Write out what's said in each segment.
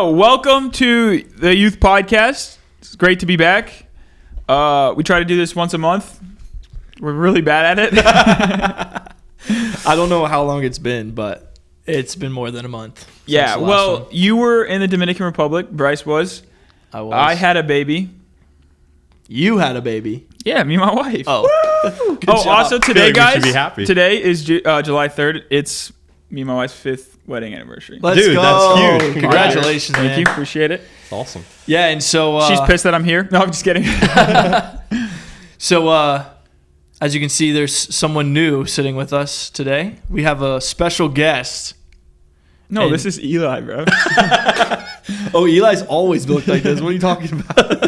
Yo, welcome to the Youth Podcast. It's great to be back. We try to do this once a month. We're really bad at it. I don't know how long it's been, but it's been more than a month. Yeah, well, you were in the Dominican Republic. Bryce was. I was. I had a baby. You had a baby. Yeah, me and my wife. Oh. Good job. Also today, like guys, we should be happy. Today is July 3rd. It's me and my wife's 5th wedding anniversation. Let's Dude, go. that's huge. Congratulations, man. Thank you. Appreciate it. It's awesome. Yeah, and so... She's pissed that I'm here. No, I'm just kidding. So, as you can see, there's someone new sitting with us today. We have a special guest. No, this is Eli, bro. Oh, Eli's always looked like this. What are you talking about?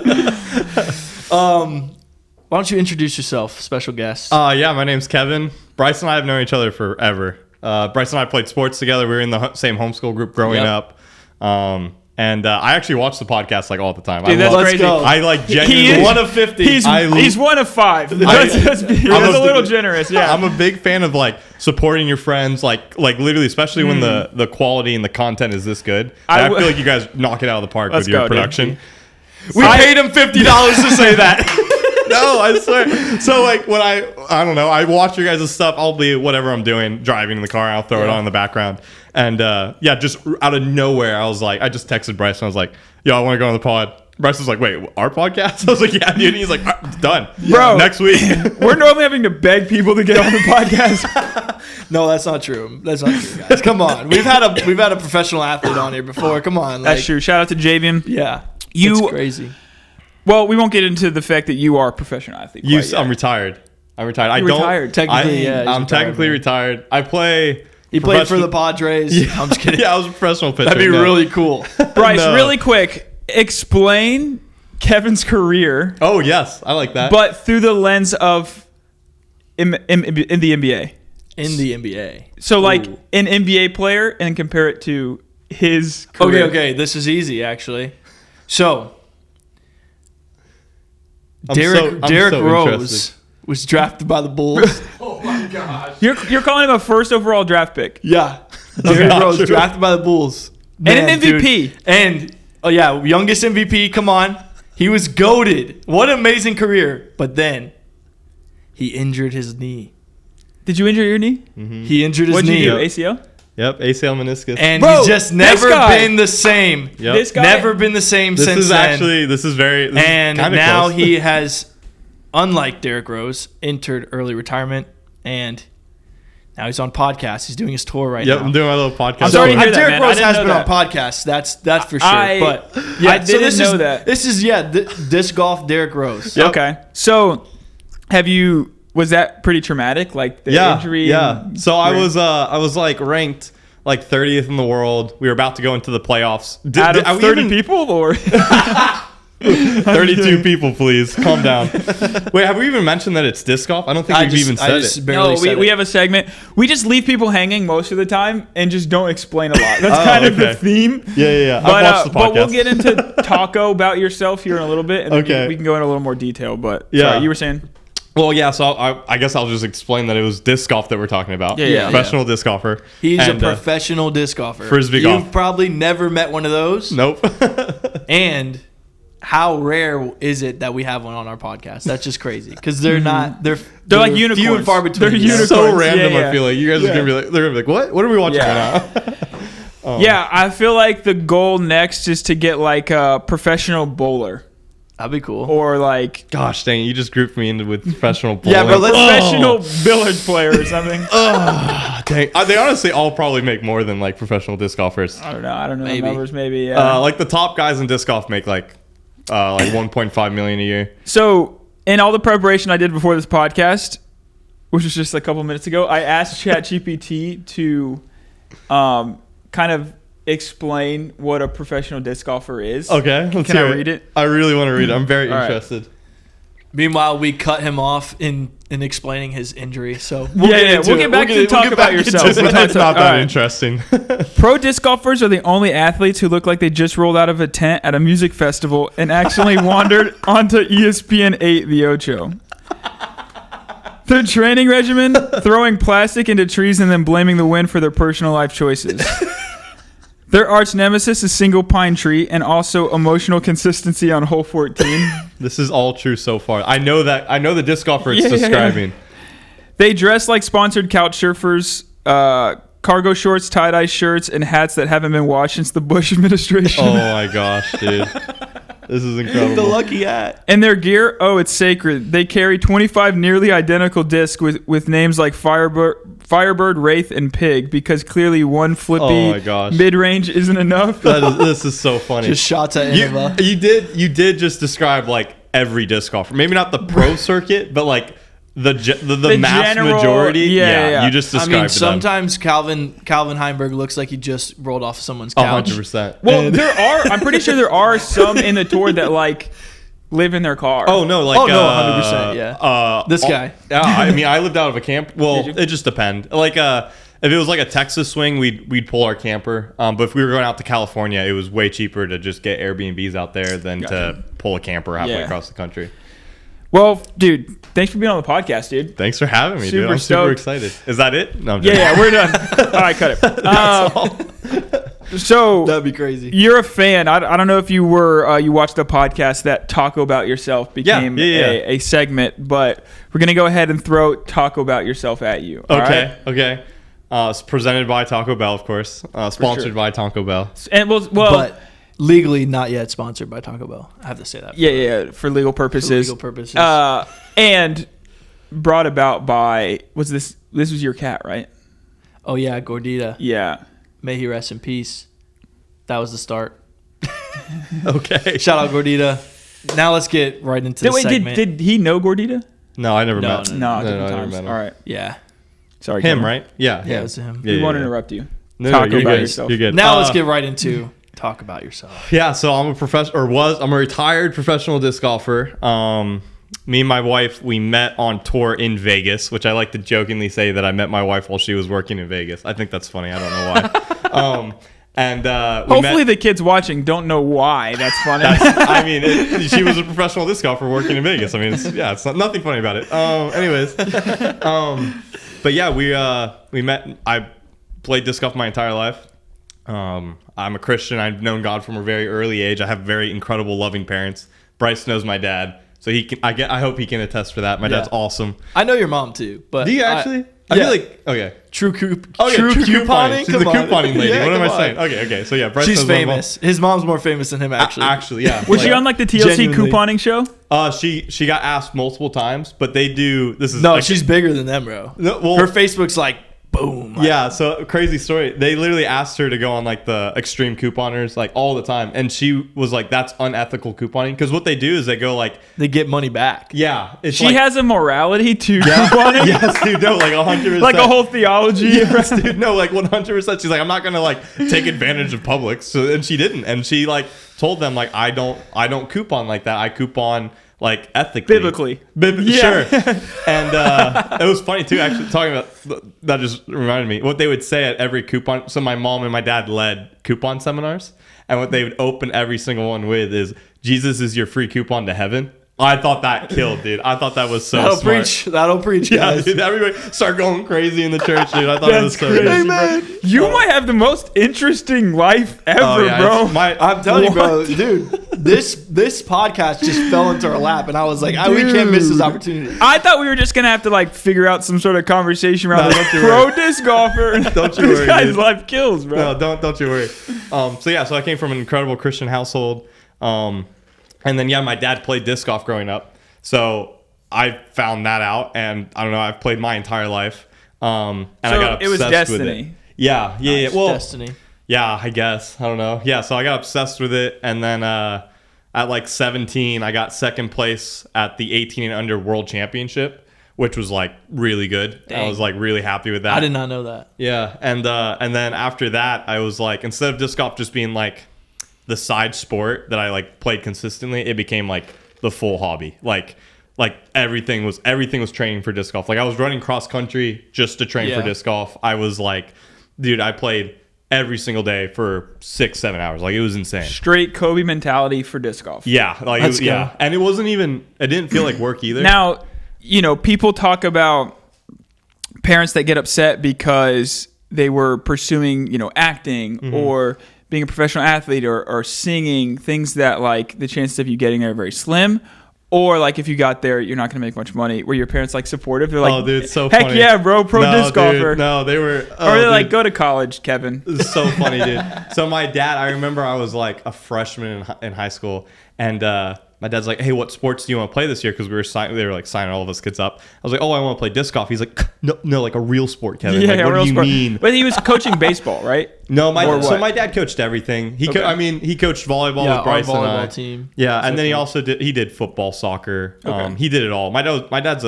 Why don't you introduce yourself, special guest? Yeah, my name's Kevin. Bryce and I have known each other forever. Bryce and I played sports together. We were in the same homeschool group growing up. And I actually watch the podcast like all the time. Dude, that's crazy. I like genuinely. One of 50. He's one of 5. That's a little generous. Yeah, I'm a big fan of like supporting your friends, like literally, especially when the quality and the content is this good. I feel like you guys knock it out of the park with your production. We paid him $50 to say that. No, I swear. So like when I don't know, I watch your guys' stuff. I'll be whatever I'm doing, driving in the car. I'll throw it on in the background. And just out of nowhere, I was like, I just texted Bryce and I was like, yo, I want to go on the pod. Bryce was like, wait, our podcast? I was like, yeah, dude. And he's like, done. Bro, next week. We're normally having to beg people to get on the podcast. No, that's not true. That's not true, guys. Come on. We've had a professional athlete on here before. Come on. That's true. Shout out to Javian. Yeah. It's crazy. Well, we won't get into the fact that you are a professional athlete. I'm retired. I'm retired. You're retired. Technically, I'm technically retired. I play. He played for the Padres. Yeah. I'm just kidding. Yeah, I was a professional pitcher. That'd be really cool. Bryce, really quick, explain Kevin's career. Oh, yes. I like that. But through the lens of in the NBA. In the NBA. So, like, an NBA player and compare it to his career. Okay. This is easy, actually. So, Derrick Rose was drafted by the Bulls. Oh my gosh! You're calling him a first overall draft pick? Yeah, Derrick Rose drafted by the Bulls, and an MVP, dude. And youngest MVP. Come on, he was goated. What an amazing career! But then he injured his knee. Did you injure your knee? Mm-hmm. He injured his knee. What'd you do? ACL? Yep, ACL meniscus. And he's just never been the same. Yep. This guy, never been the same since then. This is now close. He has, unlike Derrick Rose, entered early retirement, and now he's on podcasts. He's doing his tour right now. Yep, I'm doing my little podcast. I'm sorry to hear that, Derrick man. Rose has been that. on podcasts. That's for sure. But yeah, I didn't know that. This is disc golf Derrick Rose. Yep. Okay, so was that pretty traumatic? Like the injury? Yeah. So I was like ranked like 30th in the world. We were about to go into the playoffs. Out of 30 people or 32 people, please. Calm down. Wait, have we even mentioned that it's disc golf? I don't think we've even said it. No, we have a segment. We just leave people hanging most of the time and just don't explain a lot. That's kind of the theme. Yeah. I've watched the podcast. But we'll get into taco about yourself here in a little bit, and then we can go into a little more detail. But sorry, you were saying? Well, yeah, so I guess I'll just explain that it was disc golf that we're talking about. Yeah. Professional disc golfer. He's a professional disc golfer. Frisbee golf. You've probably never met one of those. Nope. And how rare is it that we have one on our podcast? That's just crazy because they're not. They're like unicorns. Few and far between. They're unicorns. So random. I feel like you guys are gonna be like, they're gonna be like, what are we watching right now? Yeah, I feel like the goal next is to get like a professional bowler. That'd be cool. Or like, gosh dang, you just grouped me into with professional bowling. Yeah, but professional billiards player or something. Dang. They honestly all probably make more than like professional disc golfers. I don't know the numbers. Maybe. Like the top guys in disc golf make like 1.5 million a year. So in all the preparation I did before this podcast, which was just a couple minutes ago, I asked ChatGPT to kind of explain what a professional disc golfer is. Okay, Can I read it? I really want to read it. I'm very interested. Right. Meanwhile, we cut him off in explaining his injury. So we'll get back to talk about yourself. It's not that interesting. Pro disc golfers are the only athletes who look like they just rolled out of a tent at a music festival and accidentally wandered onto ESPN 8 The Ocho. Their training regimen, throwing plastic into trees and then blaming the wind for their personal life choices. Their arch nemesis is single pine tree and also emotional consistency on hole 14. This is all true so far. I know the disc golfer it's Yeah. describing. They dress like sponsored couch surfers, cargo shorts, tie-dye shirts, and hats that haven't been washed since the Bush administration. Oh my gosh, dude. This is incredible. The lucky hat. And their gear, it's sacred. They carry 25 nearly identical discs with names like Firebird, Wraith, and Pig because clearly one flippy mid-range isn't enough. This is so funny. Just shots at Innova. You did just describe like every disc golfer. Maybe not the pro circuit, but like the mass general, majority. Yeah. You just described sometimes Calvin Heimberg looks like he just rolled off someone's couch. 100%. Well, I'm pretty sure there are some in the tour that like live in their car. Oh no, 100%. Yeah. This guy. I mean, I lived out of a camp. Well, it just depends. Like, if it was like a Texas swing, we'd pull our camper. But if we were going out to California, it was way cheaper to just get Airbnbs out there than to pull a camper halfway across the country. Well, dude, thanks for being on the podcast, dude. Thanks for having me, dude. I'm super excited. Is that it? No, I'm joking. Yeah, we're done. All right, cut it. So that'd be crazy. You're a fan. I don't know if you were you watched the podcast that Talk About Yourself became a segment, but we're gonna go ahead and throw Talk About Yourself at you. Okay. It's presented by Taco Bell, of course. Sponsored by Taco Bell. And but legally not yet sponsored by Taco Bell. I have to say that. Yeah, for legal purposes. And brought about by this was your cat, right? Oh yeah, Gordita. Yeah. May he rest in peace. That was the start. Okay. Shout out Gordita. Now let's get right into the segment. Did he know Gordita? No, I never met him. No, I different never times. met him. All right. Yeah. Sorry. Him, Kevin. right? Yeah. Yeah, it was him. We won't interrupt you. No, Talk you're about good. yourself. You're good. Now let's get right into Talk About Yourself. Yeah, so I'm a retired professional disc golfer. Me and my wife, we met on tour in Vegas, which I like to jokingly say that I met my wife while she was working in Vegas. I think that's funny. I don't know why. Hopefully the kids watching don't know why that's funny. She was a professional disc golfer working in Vegas. I mean, it's nothing funny about it. Anyways, but yeah, we met. I played disc golf my entire life. I'm a Christian. I've known God from a very early age. I have very incredible, loving parents. Bryce knows my dad, so I hope he can attest for that. My dad's awesome. I know your mom too, but do you actually? I feel like True couponing. She's the couponing lady. What am I saying? Okay. So yeah, Bryce she's famous. His mom's more famous than him, actually. Actually, yeah. Was she on like the TLC couponing show? She got asked multiple times, but they do. She's bigger than them, bro. No, well, her Facebook's like boom. Yeah, so crazy story. They literally asked her to go on like the extreme couponers like all the time, and she was like, "That's unethical couponing," because what they do is they go like they get money back. Yeah, she has a morality to couponing. Yes, dude. No, like 100%. Like a whole theology. Yes, dude. No, like 100%. She's like, I'm not gonna like take advantage of Publix. So, and she didn't, and she like told them like, I don't coupon like that. I coupon like ethically, biblically. Sure. And it was funny too, actually, talking about that just reminded me what they would say at every coupon. So my mom and my dad led coupon seminars, and what they would open every single one with is, Jesus is your free coupon to heaven. I thought that killed, dude. I thought that was so smart. That'll preach, guys. Yeah, dude, everybody start going crazy in the church, dude. I thought it was so crazy. Hey, man. You might have the most interesting life ever, bro. I'm telling you, bro, dude. This podcast just fell into our lap, and I was like, we can't miss this opportunity. I thought we were just gonna have to like figure out some sort of conversation around this pro disc golfer. Don't you worry, this guy's dude. life kills, bro. No, don't you worry. So I came from an incredible Christian household. And then, my dad played disc golf growing up. So I found that out. And I don't know, I've played my entire life. And I got obsessed with it. Yeah. Well, destiny. Yeah, I guess. I don't know. Yeah, so I got obsessed with it. And then at like 17, I got second place at the 18 and under world championship, which was like really good. Dang. I was like really happy with that. I did not know that. Yeah. And then after that, I was like, instead of disc golf just being like the side sport that I like played consistently, it became like the full hobby. Like everything was training for disc golf. Like I was running cross country just to train for disc golf. I was like, dude, I played every single day for 6-7 hours. Like it was insane. Straight Kobe mentality for disc golf. Yeah. Like it was, and it didn't feel like work either. Now, people talk about parents that get upset because they were pursuing, acting or being a professional athlete or singing, things that like the chances of you getting there are very slim. Or like if you got there, you're not going to make much money. Were your parents like supportive? They're like, oh, dude, it's so heck funny. yeah, bro, pro disc golfer. No, they were. Or they're like, go to college, Kevin. It's so funny, dude. So my dad, I remember I was like a freshman in high school, and my dad's like, "Hey, what sports do you want to play this year?" Because they were like signing all of us kids up. I was like, "Oh, I want to play disc golf." He's like, "No, like a real sport, Kevin." Yeah, like, what do you sport. mean? But he was coaching baseball, right? No, Or my dad coached everything. He Okay. he coached volleyball with our Bryce and volleyball I. team. Yeah, and then he Exactly. also did football, soccer. Okay. He did it all. My dad's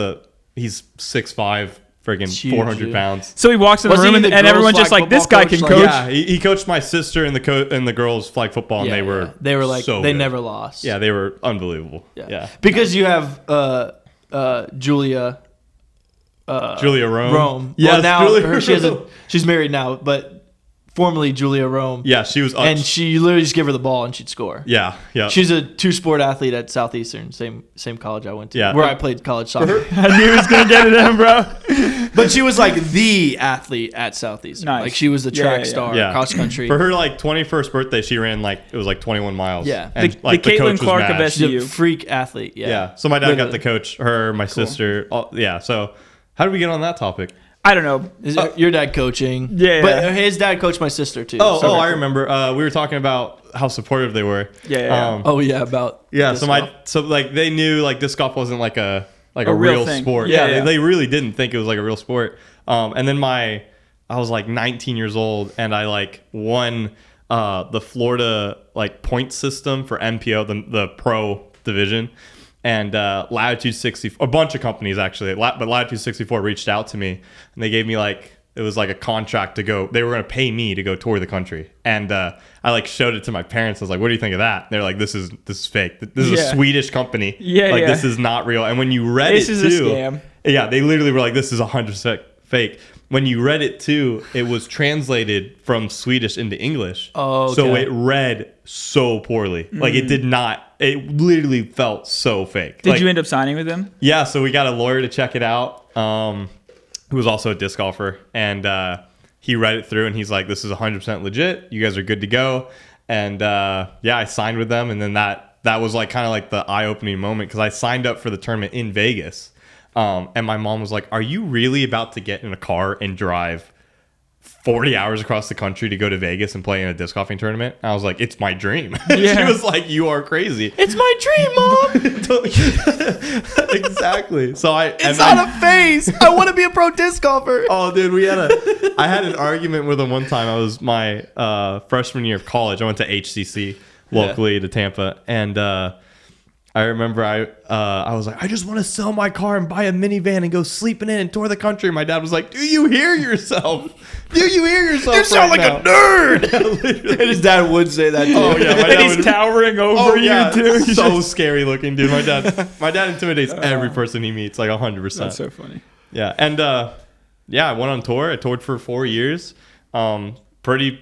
he's 6'5", friggin' It's huge, 400 dude. pounds. So he walks in the Was room he and the everyone's girls' just flag like, this football guy can coach? coach. Yeah, he coached my sister and the girls flag football, and Yeah, they were like so they good. never lost. Yeah, they were unbelievable. Yeah. Because you have Julia Julia Rome. Well, Yes, now Julia Rome. she's married now, but formerly Julia Rome. Yeah, she was. And you literally just give her the ball and she'd score. Yeah. She's a 2-sport athlete at Southeastern, same college I went to, Yeah. where I played college soccer. I knew he was going to get it in, bro. But she was like the athlete at Southeastern. Nice. Like she was the Yeah, track yeah, yeah. star, Yeah. cross country. For her like 21st birthday, she ran it was like 21 miles. Yeah. and The like Caitlin coach was Clark of mad. SC. She's a freak athlete. Yeah. Yeah. So my dad got Literally. to coach her, my sister. Yeah. So how did we get on that topic? I don't know. Is your dad coaching? Yeah, But yeah. his dad coached my sister too. Oh, so- I remember. We were talking about how supportive they were. Yeah. Oh yeah, about Yeah, disc so golf. like they knew like disc golf wasn't like a A real real thing. sport. Yeah, Yeah, yeah. They really didn't think it was like a real sport. And then I was like 19 years old, and I like won the Florida like point system for MPO, the pro division, and Latitude 64, a bunch of companies actually, but Latitude 64 reached out to me, and they gave me like. It was like a contract to go. They were going to pay me to go tour the country, and I like showed it to my parents. I was like, "What do you think of that?" They're like, "This is fake. This is Yeah. a Swedish company. Yeah, like yeah. this is not real." And when you read This it is a too, scam. yeah, they literally were like, "This is 100% fake." When you read it too, it was translated from Swedish into English. Oh, so okay. it read so poorly. Like it did not. It literally felt so fake. Did Like, you end up signing with him? Yeah, so we got a lawyer to check it out, who was also a disc golfer, and he read it through, and he's like, "This is 100% legit. You guys are good to go." And yeah, I signed with them, and then that was like kind of like the eye-opening moment because I signed up for the tournament in Vegas, and my mom was like, "Are you really about to get in a car and drive 40 hours across the country to go to Vegas and play in a disc golfing tournament?" And I was like, "It's my dream." Yeah. She was like, "You are crazy." It's my dream, Mom. Exactly. So It's not a phase. I want to be a pro disc golfer. Oh, dude, I had an argument with him one time. I was my freshman year of college. I went to HCC locally to Tampa, and I remember I was like, "I just want to sell my car and buy a minivan and go sleeping in and tour the country." My dad was like, "Do you hear yourself? Do you hear yourself? You sound right like now?" a nerd. And his dad would say that too. Oh yeah, my And dad he's would- towering over Oh yeah, you, too. so scary looking, dude. My dad intimidates every person he meets, like 100%. That's so funny. Yeah, and yeah, I went on tour. I toured for 4 years. Pretty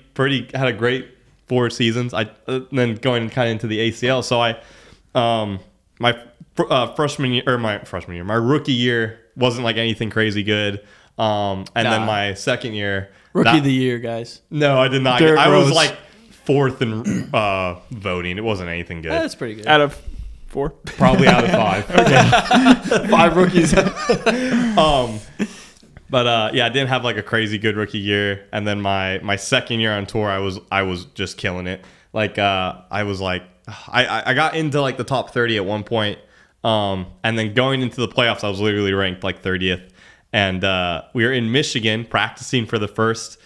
had a great 4 seasons. I then going kind of into the ACL. So my rookie year wasn't like anything crazy good. And then my second year, Rookie of the year, guys. No, I did not. Derrick I was Rose. like 4th in voting. It wasn't anything good. That's pretty good. Out of 4. Probably out of 5. 5 rookies. But yeah, I didn't have like a crazy good rookie year, and then my second year on tour, I was just killing it. Like I was like I got into like the top 30 at one point, and then going into the playoffs, I was literally ranked like 30th, and we were in Michigan practicing for the first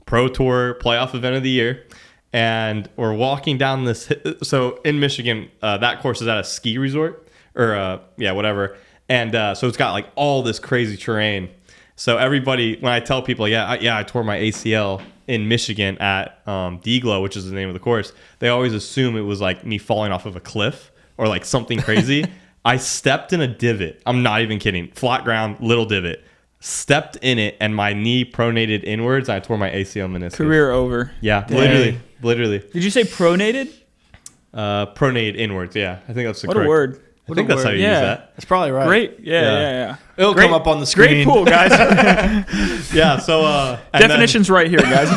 Pro Tour playoff event of the year, and we're walking down this. So in Michigan, that course is at a ski resort or yeah, whatever, and so it's got like all this crazy terrain. So everybody, when I tell people, I tore my ACL in Michigan at Deglow, which is the name of the course, they always assume it was like me falling off of a cliff or like something crazy. I stepped in a divot. I'm not even kidding. Flat ground, little divot. Stepped in it, and my knee pronated inwards. And I tore my ACL meniscus. Career over. Yeah, Dang. literally. Did you say pronated? Pronated inwards. Yeah, I think that's the What correct. a word. I think that's how you Yeah. use that. That's probably right. Great. Yeah, Yeah. yeah. It'll Great- come up on the Great screen. pool, guys. Yeah. So and then- Definition's right here, guys.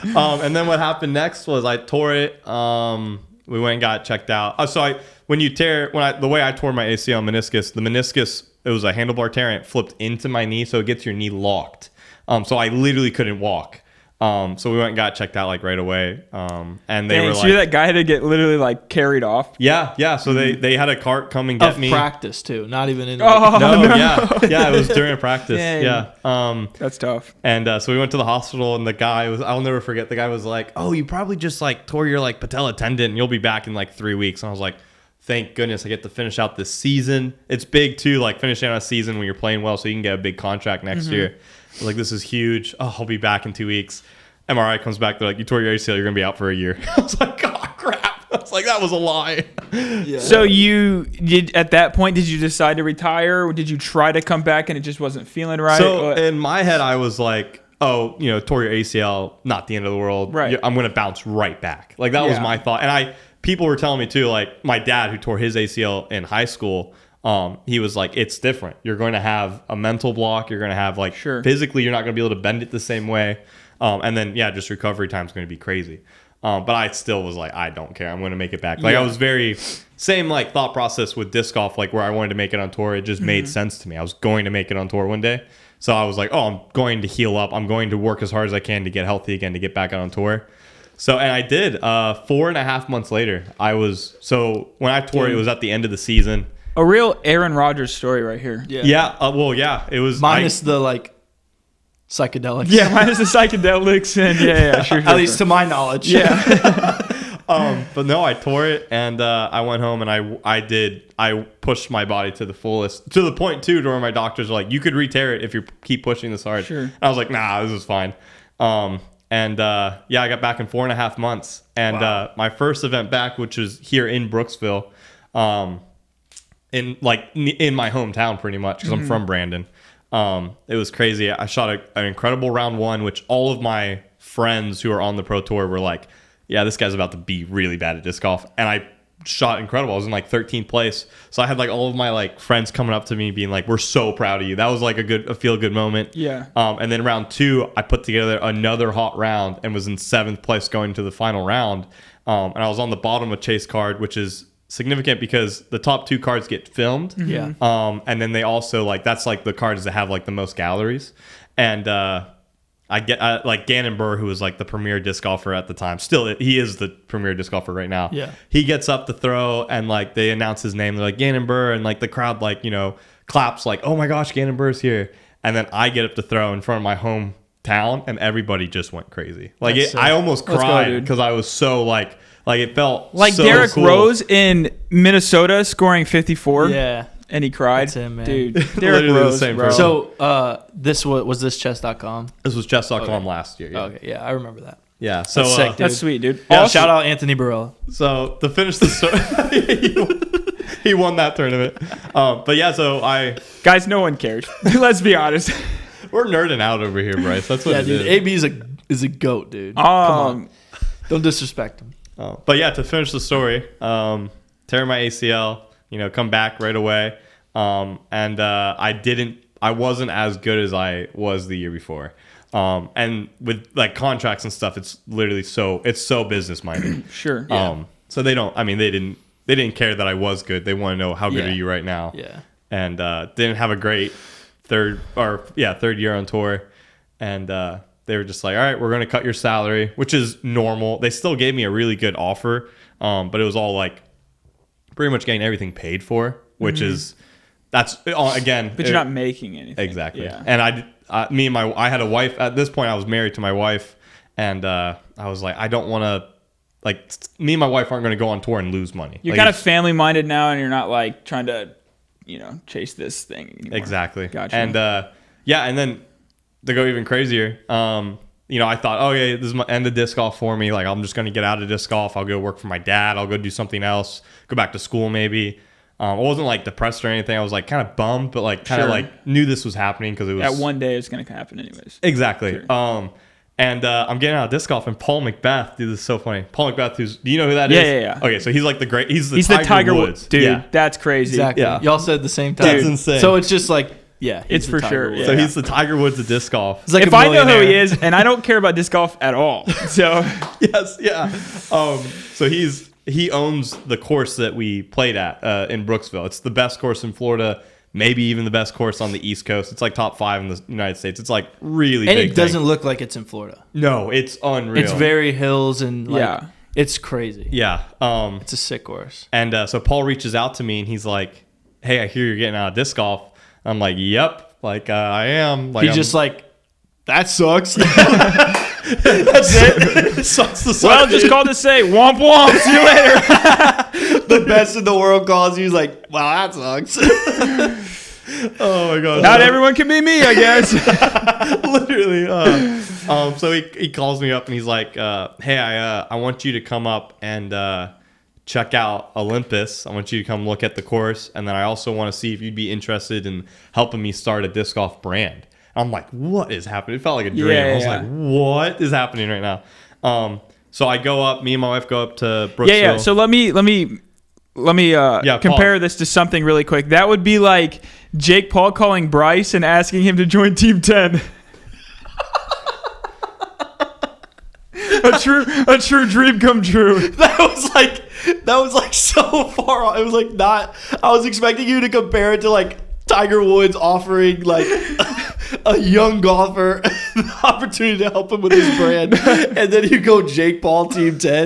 And then what happened next was I tore it. We went and got checked out. The way I tore my ACL meniscus, the meniscus, it was a handlebar tear and it flipped into my knee, so it gets your knee locked. So I literally couldn't walk. So we went and got checked out like right away. And they were like, that guy had to get literally like carried off. Yeah. So they had a cart come and get me. Practice too, not even in. Yeah. It was during practice. Dang. Yeah. That's tough. And so we went to the hospital, and the guy I'll never forget. The guy was like, "Oh, you probably just like tore your like patella tendon, and you'll be back in like 3 weeks." And I was like, "Thank goodness I get to finish out this season." It's big too, like finishing out a season when you're playing well, so you can get a big contract next year. I was like, this is huge. Oh, I'll be back in 2 weeks. MRI comes back. They're like, you tore your ACL. You're going to be out for a year. I was like, oh, crap. I was like, that was a lie. Yeah. So at that point, did you decide to retire? Or did you try to come back and it just wasn't feeling right? So in my head, I was like, oh, tore your ACL, not the end of the world. Right. I'm going to bounce right back. Like that was my thought. And people were telling me too, like my dad who tore his ACL in high school, he was like, it's different. You're going to have a mental block. You're going to have like physically, you're not going to be able to bend it the same way. And then, just recovery time is going to be crazy. But I still was like, I don't care. I'm going to make it back. Like I was same like thought process with disc golf, like where I wanted to make it on tour. It just made sense to me. I was going to make it on tour one day. So I was like, oh, I'm going to heal up. I'm going to work as hard as I can to get healthy again, to get back out on tour. So, and I did. 4.5 months later, when I tore it was at the end of the season. A real Aaron Rodgers story right here. Yeah. It was minus the like psychedelics. Yeah, minus the psychedelics and sure. At least to my knowledge. Yeah. But no, I tore it and I went home and I pushed my body to the fullest, to the point too to where my doctors were like, you could re-tear it if you keep pushing this hard. Sure. And I was like, nah, this is fine. I got back in 4.5 months and my first event back, which was here in Brooksville, in my hometown pretty much because I'm from Brandon. It was crazy. I shot an incredible round one, which all of my friends who are on the pro tour were like, yeah, this guy's about to be really bad at disc golf. And I shot incredible. I was in like 13th place. So I had like all of my like friends coming up to me being like, we're so proud of you. That was like a feel good moment. Yeah. And then round two, I put together another hot round and was in 7th place going to the final round. And I was on the bottom of Chase card, which is significant because the top 2 cards get filmed. Yeah. And then they also that's like the cards that have like the most galleries. And I get like Gannon Burr, who was like the premier disc golfer at the time. Still, he is the premier disc golfer right now. Yeah. He gets up to throw and like they announce his name. They're like Gannon Burr, and like the crowd like claps like, oh my gosh, Gannon Burr's here. And then I get up to throw in front of my hometown, and everybody just went crazy. Like I almost cried because I was so like it felt like so Derek cool. Rose in Minnesota scoring 54. Yeah. And he cried. That's him, man. Dude, Derek Rose, the same bro. person. So this was this chess.com? This was chess.com last year. Yeah. Okay, yeah, I remember that. Yeah. So That's sick, dude. That's sweet, dude. Yeah, Also- shout out Anthony Barella. So to finish the story, he won that tournament. But yeah, so guys, no one cares. Let's be honest. we're nerding out over here, Bryce. That's what it dude. is. AB is a goat, dude. Come on, don't disrespect him. But yeah, to finish the story, tear my ACL, come back right away. I wasn't as good as I was the year before. And with like contracts and stuff, it's literally it's so business minded. Sure. Yeah. So they didn't care that I was good. They want to know how good are you right now. Yeah. And didn't have a great third year on tour. And they were just like, all right, we're going to cut your salary, which is normal. They still gave me a really good offer. But it was all like pretty much getting everything paid for, which is, that's again. But you're not making anything. Exactly. Yeah. And I had a wife at this point. I was married to my wife, and I was like, I don't want to, like, me and my wife aren't going to go on tour and lose money. You're like, kind of family minded now, and you're not like trying to, chase this thing anymore. Exactly. Gotcha. And and then to go even crazier, I thought, oh yeah, this is my end of disc golf for me. Like, I'm just going to get out of disc golf. I'll go work for my dad. I'll go do something else. Go back to school maybe. I wasn't like depressed or anything. I was like kind of bummed, but like kind of like knew this was happening because it was. At one day it's going to happen anyways. Exactly. Sure. I'm getting out of disc golf, and Paul McBeth, dude, this is so funny. Paul McBeth, do you know who that is? Yeah. Okay, so he's like he's the Tiger Woods. Dude, Yeah. that's crazy. Exactly. Yeah. Y'all said at the same time. That's insane. So it's just like Yeah, It's the for Tiger sure, Woods. yeah. So he's the Tiger Woods of disc golf. He's like if a I know who he millionaire. is, and I don't care about disc golf at all, so Yes, yeah. So he owns the course that we played at in Brooksville. It's the best course in Florida, maybe even the best course on the East Coast. It's like top 5 in the United States. It's like really And big. it doesn't look like it's in Florida. No, it's unreal. It's very hills and like, Yeah. it's crazy. yeah. It's a sick course. And so Paul reaches out to me and he's like, "Hey, I hear you're getting out of disc golf." I'm like, "Yep, like I am." Like, He's just like, that sucks. that's it. Sucks the suck, well, just dude. call to say womp womp. See you later. The best in the world calls you. He's like, well, that sucks. Oh my god. Not everyone can be me, I guess. Literally. So he calls me up and he's like, "Hey, I want you to come up and check out Olympus. I want you to come look at the course, and then I also want to see if you'd be interested in helping me start a disc golf brand." I'm like, "What is happening?" It felt like a dream. Yeah, I was yeah. like, "What is happening right now?" So I go up. Me and my wife go up to Brooksville. Yeah. So let me compare this to something really quick. That would be like Jake Paul calling Bryce and asking him to join Team 10. a true dream come true. That was like so far off. It was like not. I was expecting you to compare it to like Tiger Woods offering like a young golfer the opportunity to help him with his brand, and then you go Jake Paul Team 10.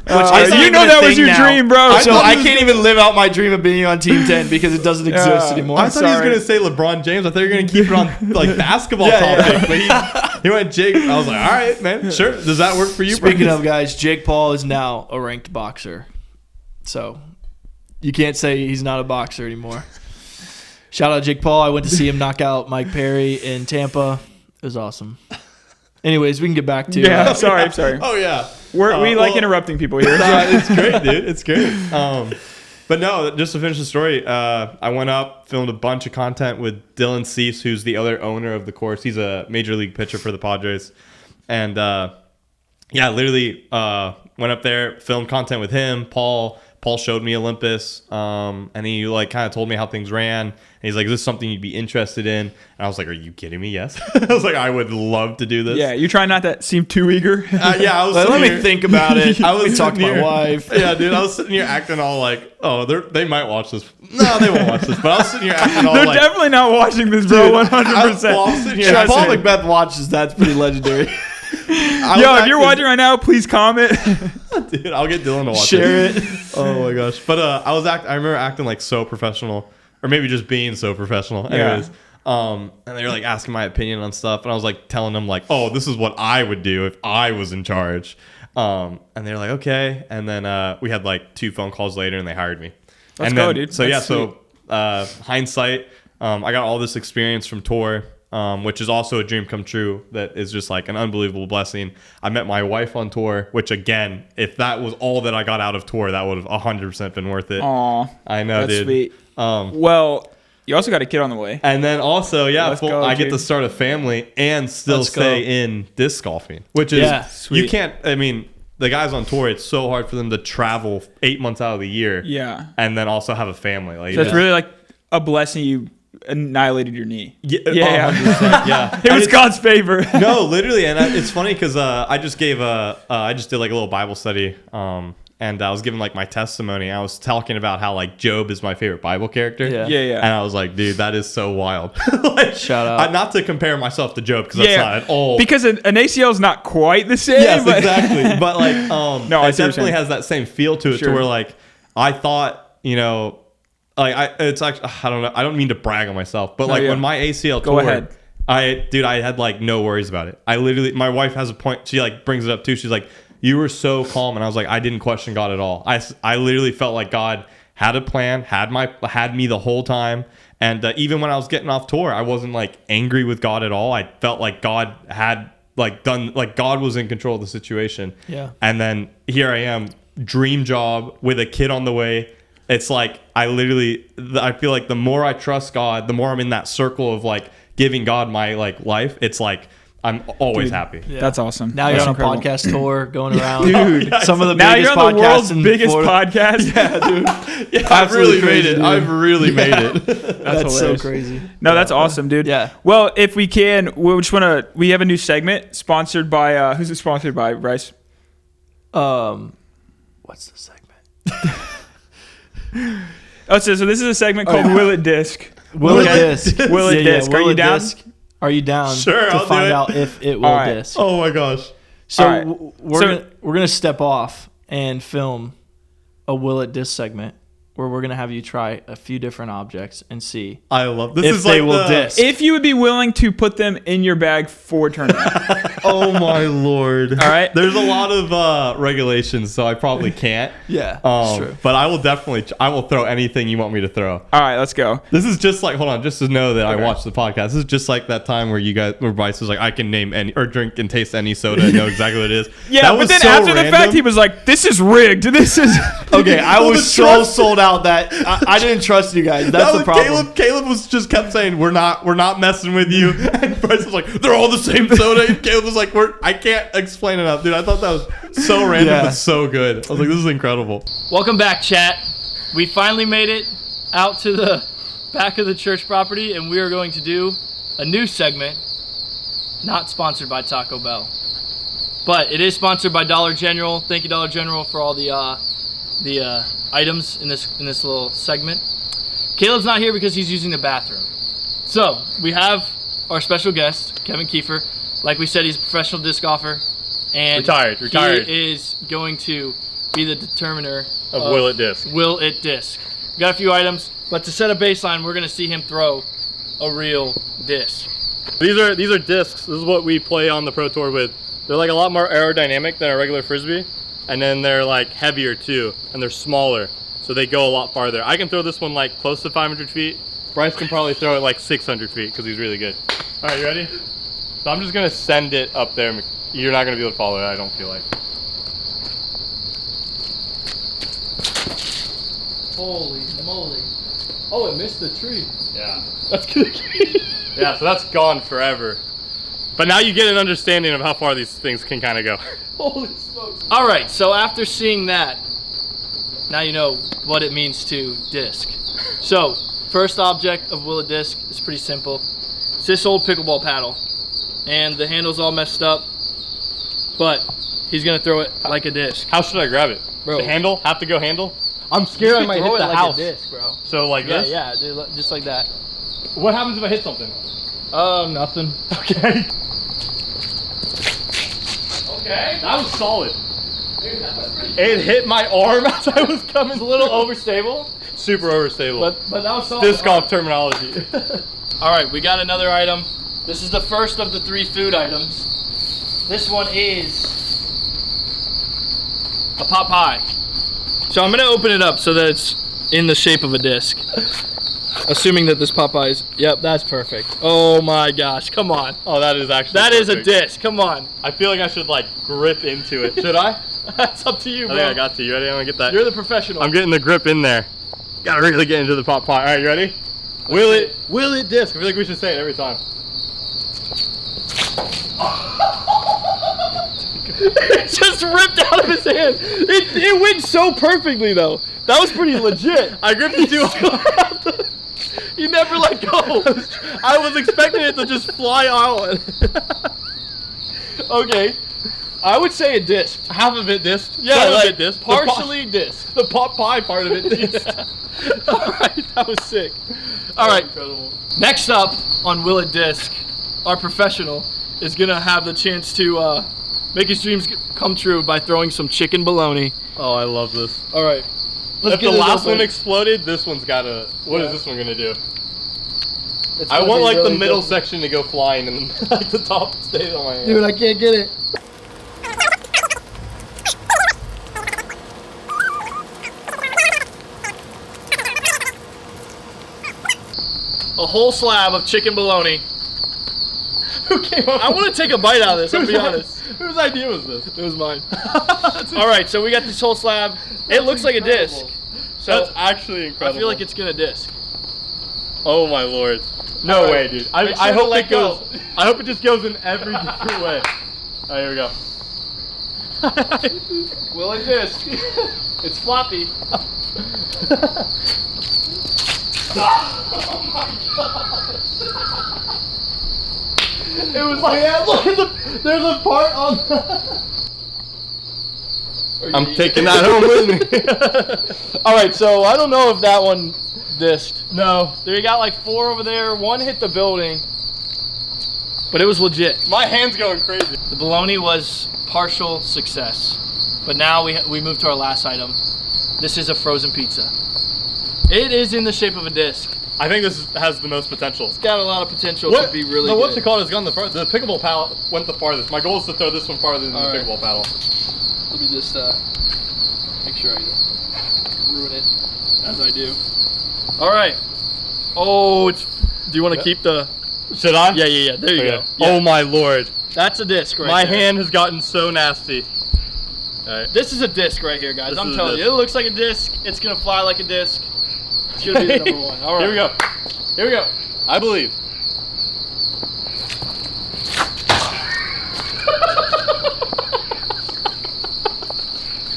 Which isn't you even know a that was thing your now. dream, bro. So I can't even live out my dream of being on Team 10 because it doesn't exist anymore. I thought he was Sorry. going to say LeBron James. I thought you were going to keep it on like basketball Yeah, topic. But he went Jake. I was like, all right, man. Sure. Does that work for you? Speaking Bryce? of guys, Jake Paul is now a ranked boxer. So you can't say he's not a boxer anymore. Shout out Jake Paul. I went to see him knock out Mike Perry in Tampa. It was awesome. Anyways, we can get back to Yeah, sorry. Oh, yeah. We like well, interrupting people here. Nah, it's great, dude. It's great. But no, just to finish the story, I went up, filmed a bunch of content with Dylan Cease, who's the other owner of the course. He's a major league pitcher for the Padres. And literally went up there, filmed content with him. Paul showed me Olympus, and he like kind of told me how things ran. And he's like, "Is this something you'd be interested in?" And I was like, "Are you kidding me?" Yes. I was like, "I would love to do this." Yeah, you try not to seem too eager. Yeah, I was. Let me here- think about it. I was Let me talk to sitting my here- wife. Yeah, dude, I was sitting here acting all like, "Oh, they might watch this." No, they won't watch this. But I was sitting here acting all They're like, definitely not watching this, bro. 100%. well, I'm sitting here If acting- Paul Macbeth watches, that's pretty legendary. I was Yo, if you're acting- watching right now, please comment. dude, I'll get Dylan to watch Share it. Oh my gosh! But I remember acting like so professional, or maybe just being so professional. Yeah. Anyways, and they were like asking my opinion on stuff, and I was like telling them like, "Oh, this is what I would do if I was in charge." And they were like, "Okay." And then we had like 2 phone calls later, and they hired me. Let's and go, then, dude. So That's hindsight, I got all this experience from tour. Which is also a dream come true. That is just like an unbelievable blessing. I met my wife on tour, which again, if that was all that I got out of tour, that would have 100% been worth it. Aw, I know, that's dude. sweet. Well, you also got a kid on the way. And then also, Let's go, I get dude. to start a family and still Let's go. stay in disc golfing, which is Yeah, you sweet. can't. I mean, the guys on tour, it's so hard for them to travel 8 months out of the year, Yeah. and then also have a family. Like So it's really like a blessing you annihilated your knee. yeah, Yeah. 100%, yeah. It And was it's- God's favor. No, literally, and it's funny because I just did like a little Bible study, and I was giving like my testimony. I was talking about how like Job is my favorite Bible character. Yeah. Yeah. And I was like, dude, that is so wild. Like, Shout out. Not to compare myself to Job because that's not at all. Because an ACL is not quite the same. Yes, but exactly. But like, No, I it see what you're definitely saying. has that same feel to it. Sure. To where like, I thought, it's actually I don't know. I don't mean to brag on myself, but like yeah. when my ACL Go tore, ahead. I had like no worries about it. I literally, my wife has a point. She like brings it up too. She's like, "You were so calm," and I was like, "I didn't question God at all. I literally felt like God had a plan, had me the whole time." And even when I was getting off tour, I wasn't like angry with God at all. I felt like God had like done, like God was in control of the situation. Yeah. And then here I am, dream job with a kid on the way. It's like I feel like the more I trust God, the more I'm in that circle of like giving God my like life. It's like I'm always Dude. happy. Yeah. That's awesome. Now you're That's on incredible. a podcast tour going around. Dude. Some of the Now biggest you're on the podcasts world's in biggest Florida. podcast. Yeah, dude. Yeah, I've Absolutely really made crazy, it. dude. I've really made it. That's so hilarious. crazy. No, that's awesome, dude. Yeah. Well, if we can, we just want to. We have a new segment sponsored by. Who's it sponsored by, Bryce? What's the segment? Oh, so this is a segment called Will It Disc. Will it Okay. disc? Will It Disc. Are Will you it down? disc? Are you down Sure, to I'll do find it. out if it will All right. disc? Oh my gosh. So All right. we're gonna step off and film a Will It Disc segment where we're gonna have you try a few different objects and see I love this. if Is they like will the, disc. If you would be willing to put them in your bag for tournament. Oh my lord. All right. There's a lot of regulations, so I probably can't. Yeah, that's true. But I will definitely. I will throw anything you want me to throw. All right, let's go. This is just like, hold on, just to know that Okay. I watched the podcast. This is just like that time where Bryce was like, I can name any or drink and taste any soda and know exactly what it is. Yeah, That but was then so after the random. fact, he was like, "This is rigged. This is." Okay, I Well, was the so trust- sold out that I didn't trust you guys. That's That the was problem. Caleb was just kept saying we're not messing with you, and Bryce was like they're all the same soda. And Caleb was like I can't explain enough, dude. I thought that was so random Yeah. but so good. I was like, this is incredible. Welcome back, chat. We finally made it out to the back of the church property, and we are going to do a new segment, not sponsored by Taco Bell, but it is sponsored by Dollar General. Thank you, Dollar General, for all the items in this little segment. Caleb's not here because he's using the bathroom. So we have our special guest, Kevin Kiefer. Like we said, he's a professional disc golfer, and Retired. he is going to be the determiner Of Will It Disc. Will It Disc. We got a few items, but to set a baseline, we're gonna see him throw a real disc. These are discs. This is what we play on the Pro Tour with. They're like a lot more aerodynamic than a regular Frisbee, and then they're like heavier too, and they're smaller, so they go a lot farther. I can throw this one like close to 500 feet. Bryce can probably throw it like 600 feet because he's really good. All right, you ready? So I'm just gonna send it up there. You're not gonna be able to follow it, I don't feel like. Holy moly! Oh, it missed the tree. Yeah. That's good. Yeah, so that's gone forever. But now you get an understanding of how far these things can kind of go. Holy smokes! All right, so after seeing that, now you know what it means to disc. So, first object of Will It Disc is pretty simple. It's this old pickleball paddle, and the handle's all messed up, but he's gonna throw it like a disc. How should I grab it? Bro. The handle? Have to go handle? I'm scared I might hit the house. disc, bro. So like Yeah, this? yeah, dude, just like that. What happens if I hit something? Nothing. Okay. Okay. That was solid. It hit my arm as I was coming. It's a little overstable, Super overstable. but that was solid. Disc golf terminology. All right, we got another item. This is the first of the 3 food items. This one is a pot pie. So I'm gonna open it up so that it's in the shape of a disc. Assuming that this pot pie is, yep, that's perfect. Oh my gosh, come on. Oh, that is actually That is a perfect. disc, come on. I feel like I should like grip into it. Should I? That's up to you, I bro. think I got to. You ready? I'm gonna get that. You're the professional. I'm getting the grip in there. Gotta really get into the pot pie. All right, you ready? Will it disc? I feel like we should say it every time. It just ripped out of his hand. It went so perfectly though. That was pretty legit. I gripped it too hard. You never let go. I was expecting it to just fly out. Okay. I would say a disc. Half of it disc. Yeah, some like of it disc. partially disc. The pot pie part of it disc. Alright, that was sick. Alright, Incredible. next up on Will It Disc, our professional is gonna have the chance to make his dreams come true by throwing some chicken bologna. Oh, I love this. Alright. If the last one exploded, this one's gotta. What is this one gonna do? I want like the middle section to go flying and like the top stays on my hand. Dude, I can't get it. A whole slab of chicken bologna. Who came up? I want to take a bite out of this, I'll be honest. Whose idea was this? It was mine. Alright, so we got this whole slab. It looks like a disc. So That's actually incredible. I feel like it's gonna disc. Oh my lord. No way, dude. I sure hope to let it goes. I hope it just goes in every different way. All right, here we go. Will it disc? It's floppy. It was like, yeah, look at there's a part on. I'm taking that home with me. All right, so I don't know if that one disced. No. There, got like 4 over there. 1 hit the building, but it was legit. My hand's going crazy. The bologna was partial success, but now we move to our last item. This is a frozen pizza. It is in the shape of a disc. I think this has the most potential. It's got a lot of potential to be really good. What's it called? Has gone the farthest. The pickleball paddle went the farthest. My goal is to throw this one farther than the pickleball paddle. Let me just make sure I don't ruin it as I do. All right. Oh, it's. Do you want to keep the? Should I? Yeah. There you go. Yeah. Oh my lord. That's a disc right My there. hand has gotten so nasty. All right. This is a disc right here, guys. This I'm is a telling you, disc. it looks like a disc. It's gonna fly like a disc. It's gonna be the number 1. All right. Here we go. Here we go. I believe.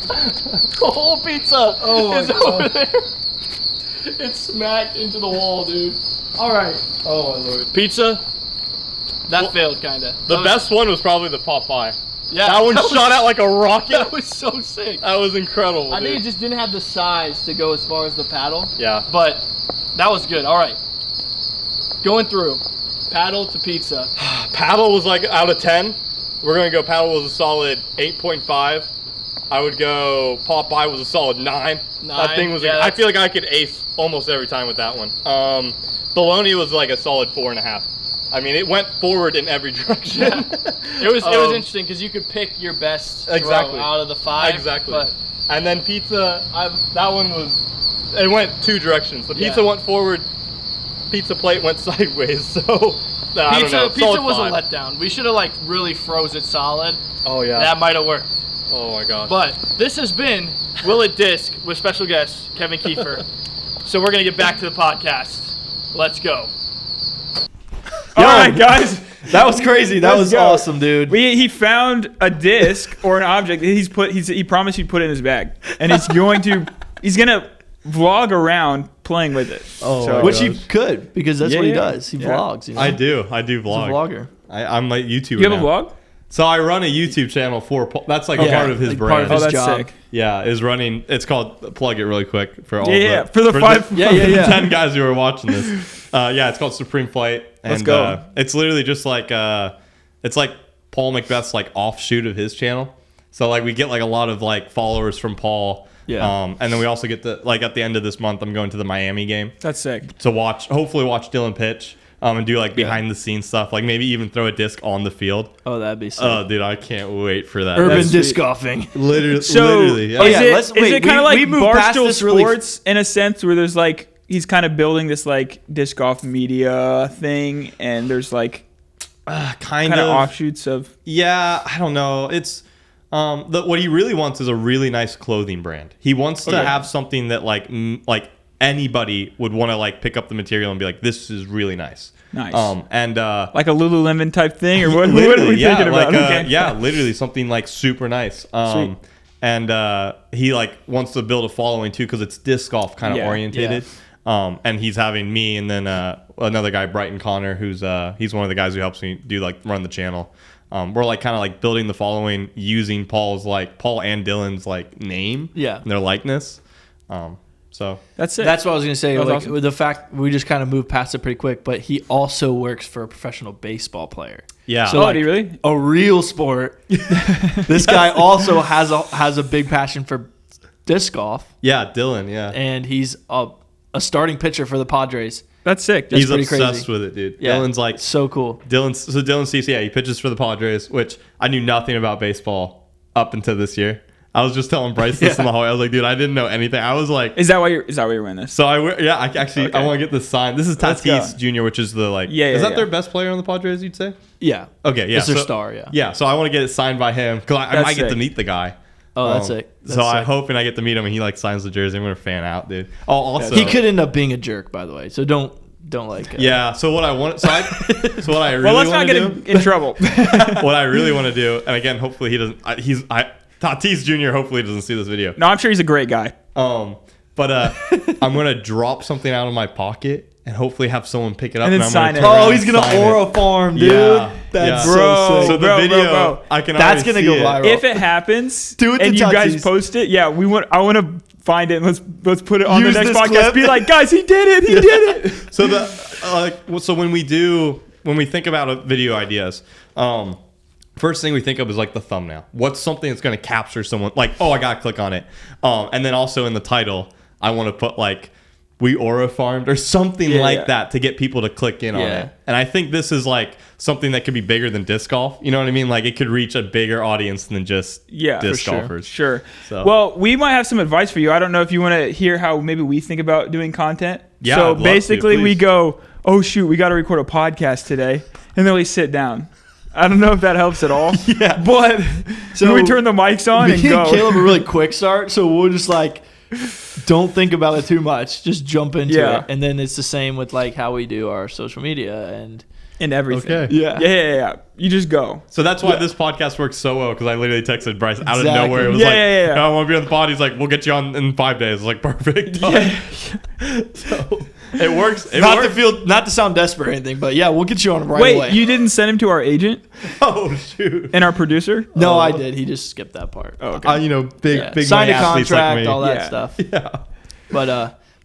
The whole pizza is over there. It's smacked into the wall, dude. All right. Oh my lord. Pizza. That failed, kinda. The best one was probably the Popeye. Yeah. That one shot out like a rocket. That was so sick. That was incredible. I think it dude. just didn't have the size to go as far as the paddle. Yeah. But that was good. All right. Going through. Paddle to pizza. Paddle was like out of 10. We're gonna go. Paddle was a solid 8.5. I would go. Popeye was a solid 9. That thing was. Yeah, I feel like I could ace almost every time with that one. Bologna was like a solid 4.5. I mean, it went forward in every direction. Yeah. It was interesting because you could pick your best throw out of the 5. Exactly. But And then pizza. That one was. It went 2 directions. The pizza went forward. Pizza plate went sideways. So. I don't know. Pizza was 5. a letdown. We should have like really froze it solid. Oh yeah. That might have worked. Oh my gosh. But this has been Will It Disc with special guest Kevin Kiefer. So we're gonna get back to the podcast. Let's go. All right, guys. That was crazy. That Let's was go. awesome, dude. He found a disc or an object that he promised he'd put it in his bag, and he's gonna vlog around playing with it. Oh, So- Which he could, because that's what he does. He Yeah. vlogs. You know? I do vlog. He's a vlogger. I'm like YouTuber. You have a now. vlog? So I run a YouTube channel for Paul. That's like Okay. part of his Like brand. part of Oh, his that's job. sick. Yeah, is running. It's called. Plug it really quick for all. Yeah, for the 10 guys who are watching this. Yeah, it's called Supreme Flight. And, Let's go. It's literally just like it's like Paul Macbeth's like offshoot of his channel. So like we get like a lot of like followers from Paul. Yeah. And then we also get the like at the end of this month, I'm going to the Miami game That's sick. to hopefully watch Dylan pitch. And do like behind the scenes stuff, like maybe even throw a disc on the field. Oh, that'd be sick. Oh, dude, I can't wait for that. Urban That's disc golfing. literally, So literally, yeah. Oh, is yeah, it, let's- is wait, it kind of we like moved past Barstool this really- Sports in a sense where there's like he's kind of building this like disc golf media thing, and there's like kind of of offshoots of Yeah, I don't know. It's what he really wants is a really nice clothing brand. He wants to have something that like anybody would want to like pick up the material and be like, this is really nice. Nice. And like a Lululemon type thing, or what are literally, we yeah, thinking about? like, Okay. yeah, literally something like super nice. Sweet. And he like wants to build a following too because it's disc golf kind of Yeah, orientated. And he's having me and then another guy, Brighton Connor, who's he's one of the guys who helps me do like run the channel. We're like kind of like building the following using Paul and Dylan's like name, and their likeness. So That's it. That's what I was gonna say. That was Like awesome. with the fact we just kind of moved past it pretty quick, but he also works for a professional baseball player. yeah, So Oh, like, do you really? a real sport. This guy also has a big passion for disc golf, yeah, Dylan, yeah, and he's a starting pitcher for the Padres. That's sick. That's he's pretty obsessed crazy. with it, dude. Yeah, Dylan's like so cool. Dylan sees, he pitches for the Padres, which I knew nothing about baseball up until this year. I was just telling Bryce this in the hallway. I was like, dude, I didn't know anything. I was like, Is that why you're wearing this? so I want to get this signed. This is Let's go. Tatis Jr., which is the like, Yeah, is that yeah. their best player on the Padres? You'd say? Yeah. Okay, yeah, It's their so- star. Yeah. Yeah, so I want to get it signed by him because I That's might get to sick. meet the guy. Oh, that's sick. So That's I'm sick. hoping I get to meet him and he like signs the jersey. I'm gonna fan out, dude. Oh, also He could end up being a jerk, by the way. So don't don't like. Yeah. So what I want. So what I really Well, let's want not to get do. in trouble. What I really want to do, and again, hopefully he doesn't. Tatis Jr. hopefully doesn't see this video. No, I'm sure he's a great guy. But I'm gonna drop something out of my pocket and hopefully have someone pick it up And then I'm sign gonna it. turn Oh, around he's and gonna sign it. aura farm, dude. Yeah, That's yeah. so sick. So the Bro, video, bro. I can That's already gonna see go it. viral. If it happens Do it to and you guys Tatis. post it, yeah, I want to find it and let's put it on Use the next this podcast. clip. Be like, guys, he did it. He did it. So so when we think about video ideas, first thing we think of is like the thumbnail. What's something that's going to capture someone? Like, oh, I gotta click on it. And then also in the title, I want to put like we aura farmed or something like that to get people to click in on Yeah. it. And I think this is like something that could be bigger than disc golf. You know what I mean? Like it could reach a bigger audience than just disc golfers. Sure. So- Well, we might have some advice for you. I don't know if you want to hear how maybe we think about doing content. Yeah, So I'd love to, basically, we please. go, oh shoot, we got to record a podcast today, and then we sit down. I don't know if that helps at all. Yeah. But So we turn the mics on Me and and go. Caleb a really quick start, so we'll just like don't think about it too much. Just jump into Yeah. it, and then it's the same with like how we do our social media and And everything. Okay. yeah. Yeah. You just go. So that's why this podcast works so well, because I literally texted Bryce out of Exactly. nowhere. It was Yeah, like, yeah, yeah. "No, I want to be on the pod." He's like, "We'll get you on in 5 days." I was like, perfect. Yeah. So it works. It Not works. to sound desperate or anything, but yeah, we'll get you on right Wait, away. you didn't send him to our agent Oh shoot. and our producer? no, I did. He just skipped that part. Oh, okay. You know, big Yeah. big Signed a money athletes contract, like me. all that Yeah. stuff. Yeah.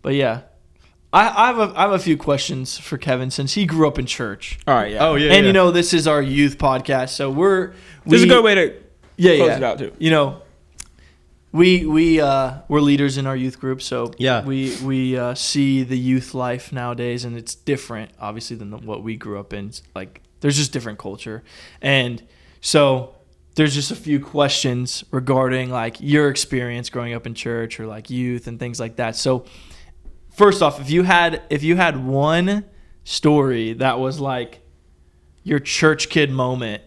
But yeah, I have a few questions for Kevin since he grew up in church, All right. Yeah. Oh yeah. and yeah. you know this is our youth podcast, so This is a good way to yeah, close yeah. it out too. You know, we're leaders in our youth group, so Yeah. we see the youth life nowadays, and it's different, obviously, than what we grew up in. Like, there's just different culture, and so there's just a few questions regarding like your experience growing up in church or like youth and things like that. So, first off, if you had one story that was like your church kid moment.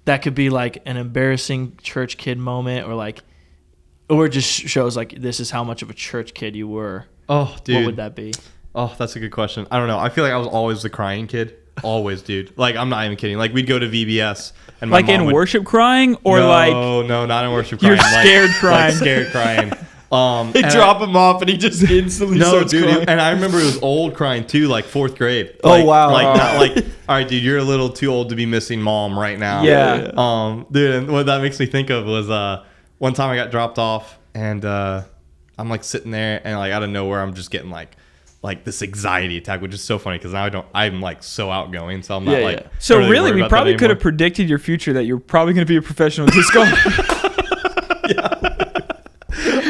That could be like an embarrassing church kid moment, or it just shows like this is how much of a church kid you were. Oh, dude. What would that be? Oh, that's a good question. I don't know. I feel like I was always the crying kid. Always, dude. Like, I'm not even kidding. Like, we'd go to VBS and my Like mom in would, worship crying or like no, not in worship You're crying. scared like, crying. Like scared crying. They and drop him off, and he just instantly No, starts dude, crying. and I remember it was old crying too, like 4th grade. Oh, Like, wow. Like not like, all right, dude, you're a little too old to be missing mom right now. Yeah. Dude, and what that makes me think of was one time I got dropped off, and I'm like sitting there, and like out of nowhere, I'm just getting like this anxiety attack, which is so funny because now I'm like so outgoing, so I'm not Yeah, like. yeah. So really really, worried we about probably that could have anymore. predicted your future that you're probably going to be a professional disc golfer.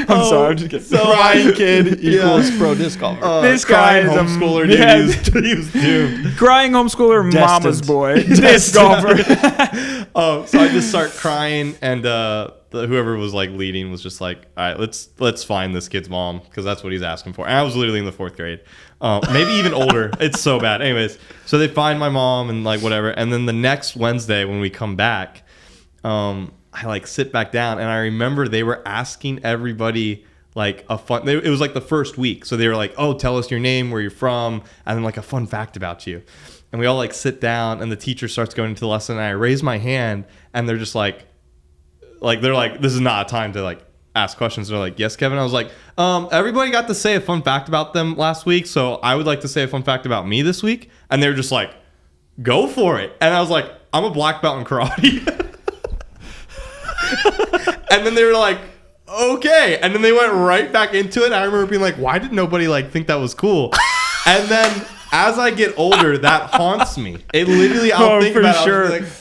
I'm sorry, I'm just kidding. So crying kid equals pro disc golfer. This guy crying is a homeschooler, dude. yeah. He was doomed. Crying homeschooler, Destined. mama's boy, disc golfer. So I just start crying, and whoever was like leading was just like, all right, let's find this kid's mom, because that's what he's asking for. And I was literally in the 4th grade, maybe even older. It's so bad. Anyways, so they find my mom and like whatever, and then the next Wednesday when we come back, I like sit back down, and I remember they were asking everybody like it was like the first week, so they were like, oh, tell us your name, where you're from, and then like a fun fact about you. And we all like sit down, and the teacher starts going into the lesson, and I raise my hand, and they're just like they're like, this is not a time to like ask questions. They're like, yes, Kevin. I was like, everybody got to say a fun fact about them last week, so I would like to say a fun fact about me this week. And they were just like, go for it. And I was like, I'm a black belt in karate. And then they were like, okay. And then they went right back into it. I remember being like, why did nobody like think that was cool? And then as I get older, that haunts me. It literally, I'll think for about it. sure. I'll be like,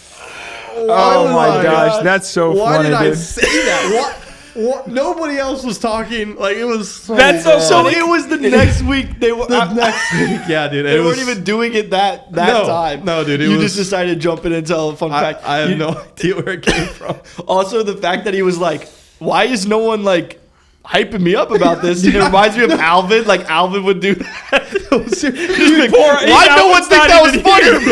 Oh my gosh, that's so why funny, did I dude. say that? What? Nobody else was talking. Like, it was so That's so bad. So funny. it was the next week they were. The next week. Yeah, dude. They it weren't was, even doing it that No, time. no, dude, it You was- just decided to jump in and tell a fun fact. I have no idea where it came from. Also, the fact that he was like, "Why is no one like hyping me up about this?" It reminds me of Alvin. Like Alvin would do that. Just like, why no one think that was funny,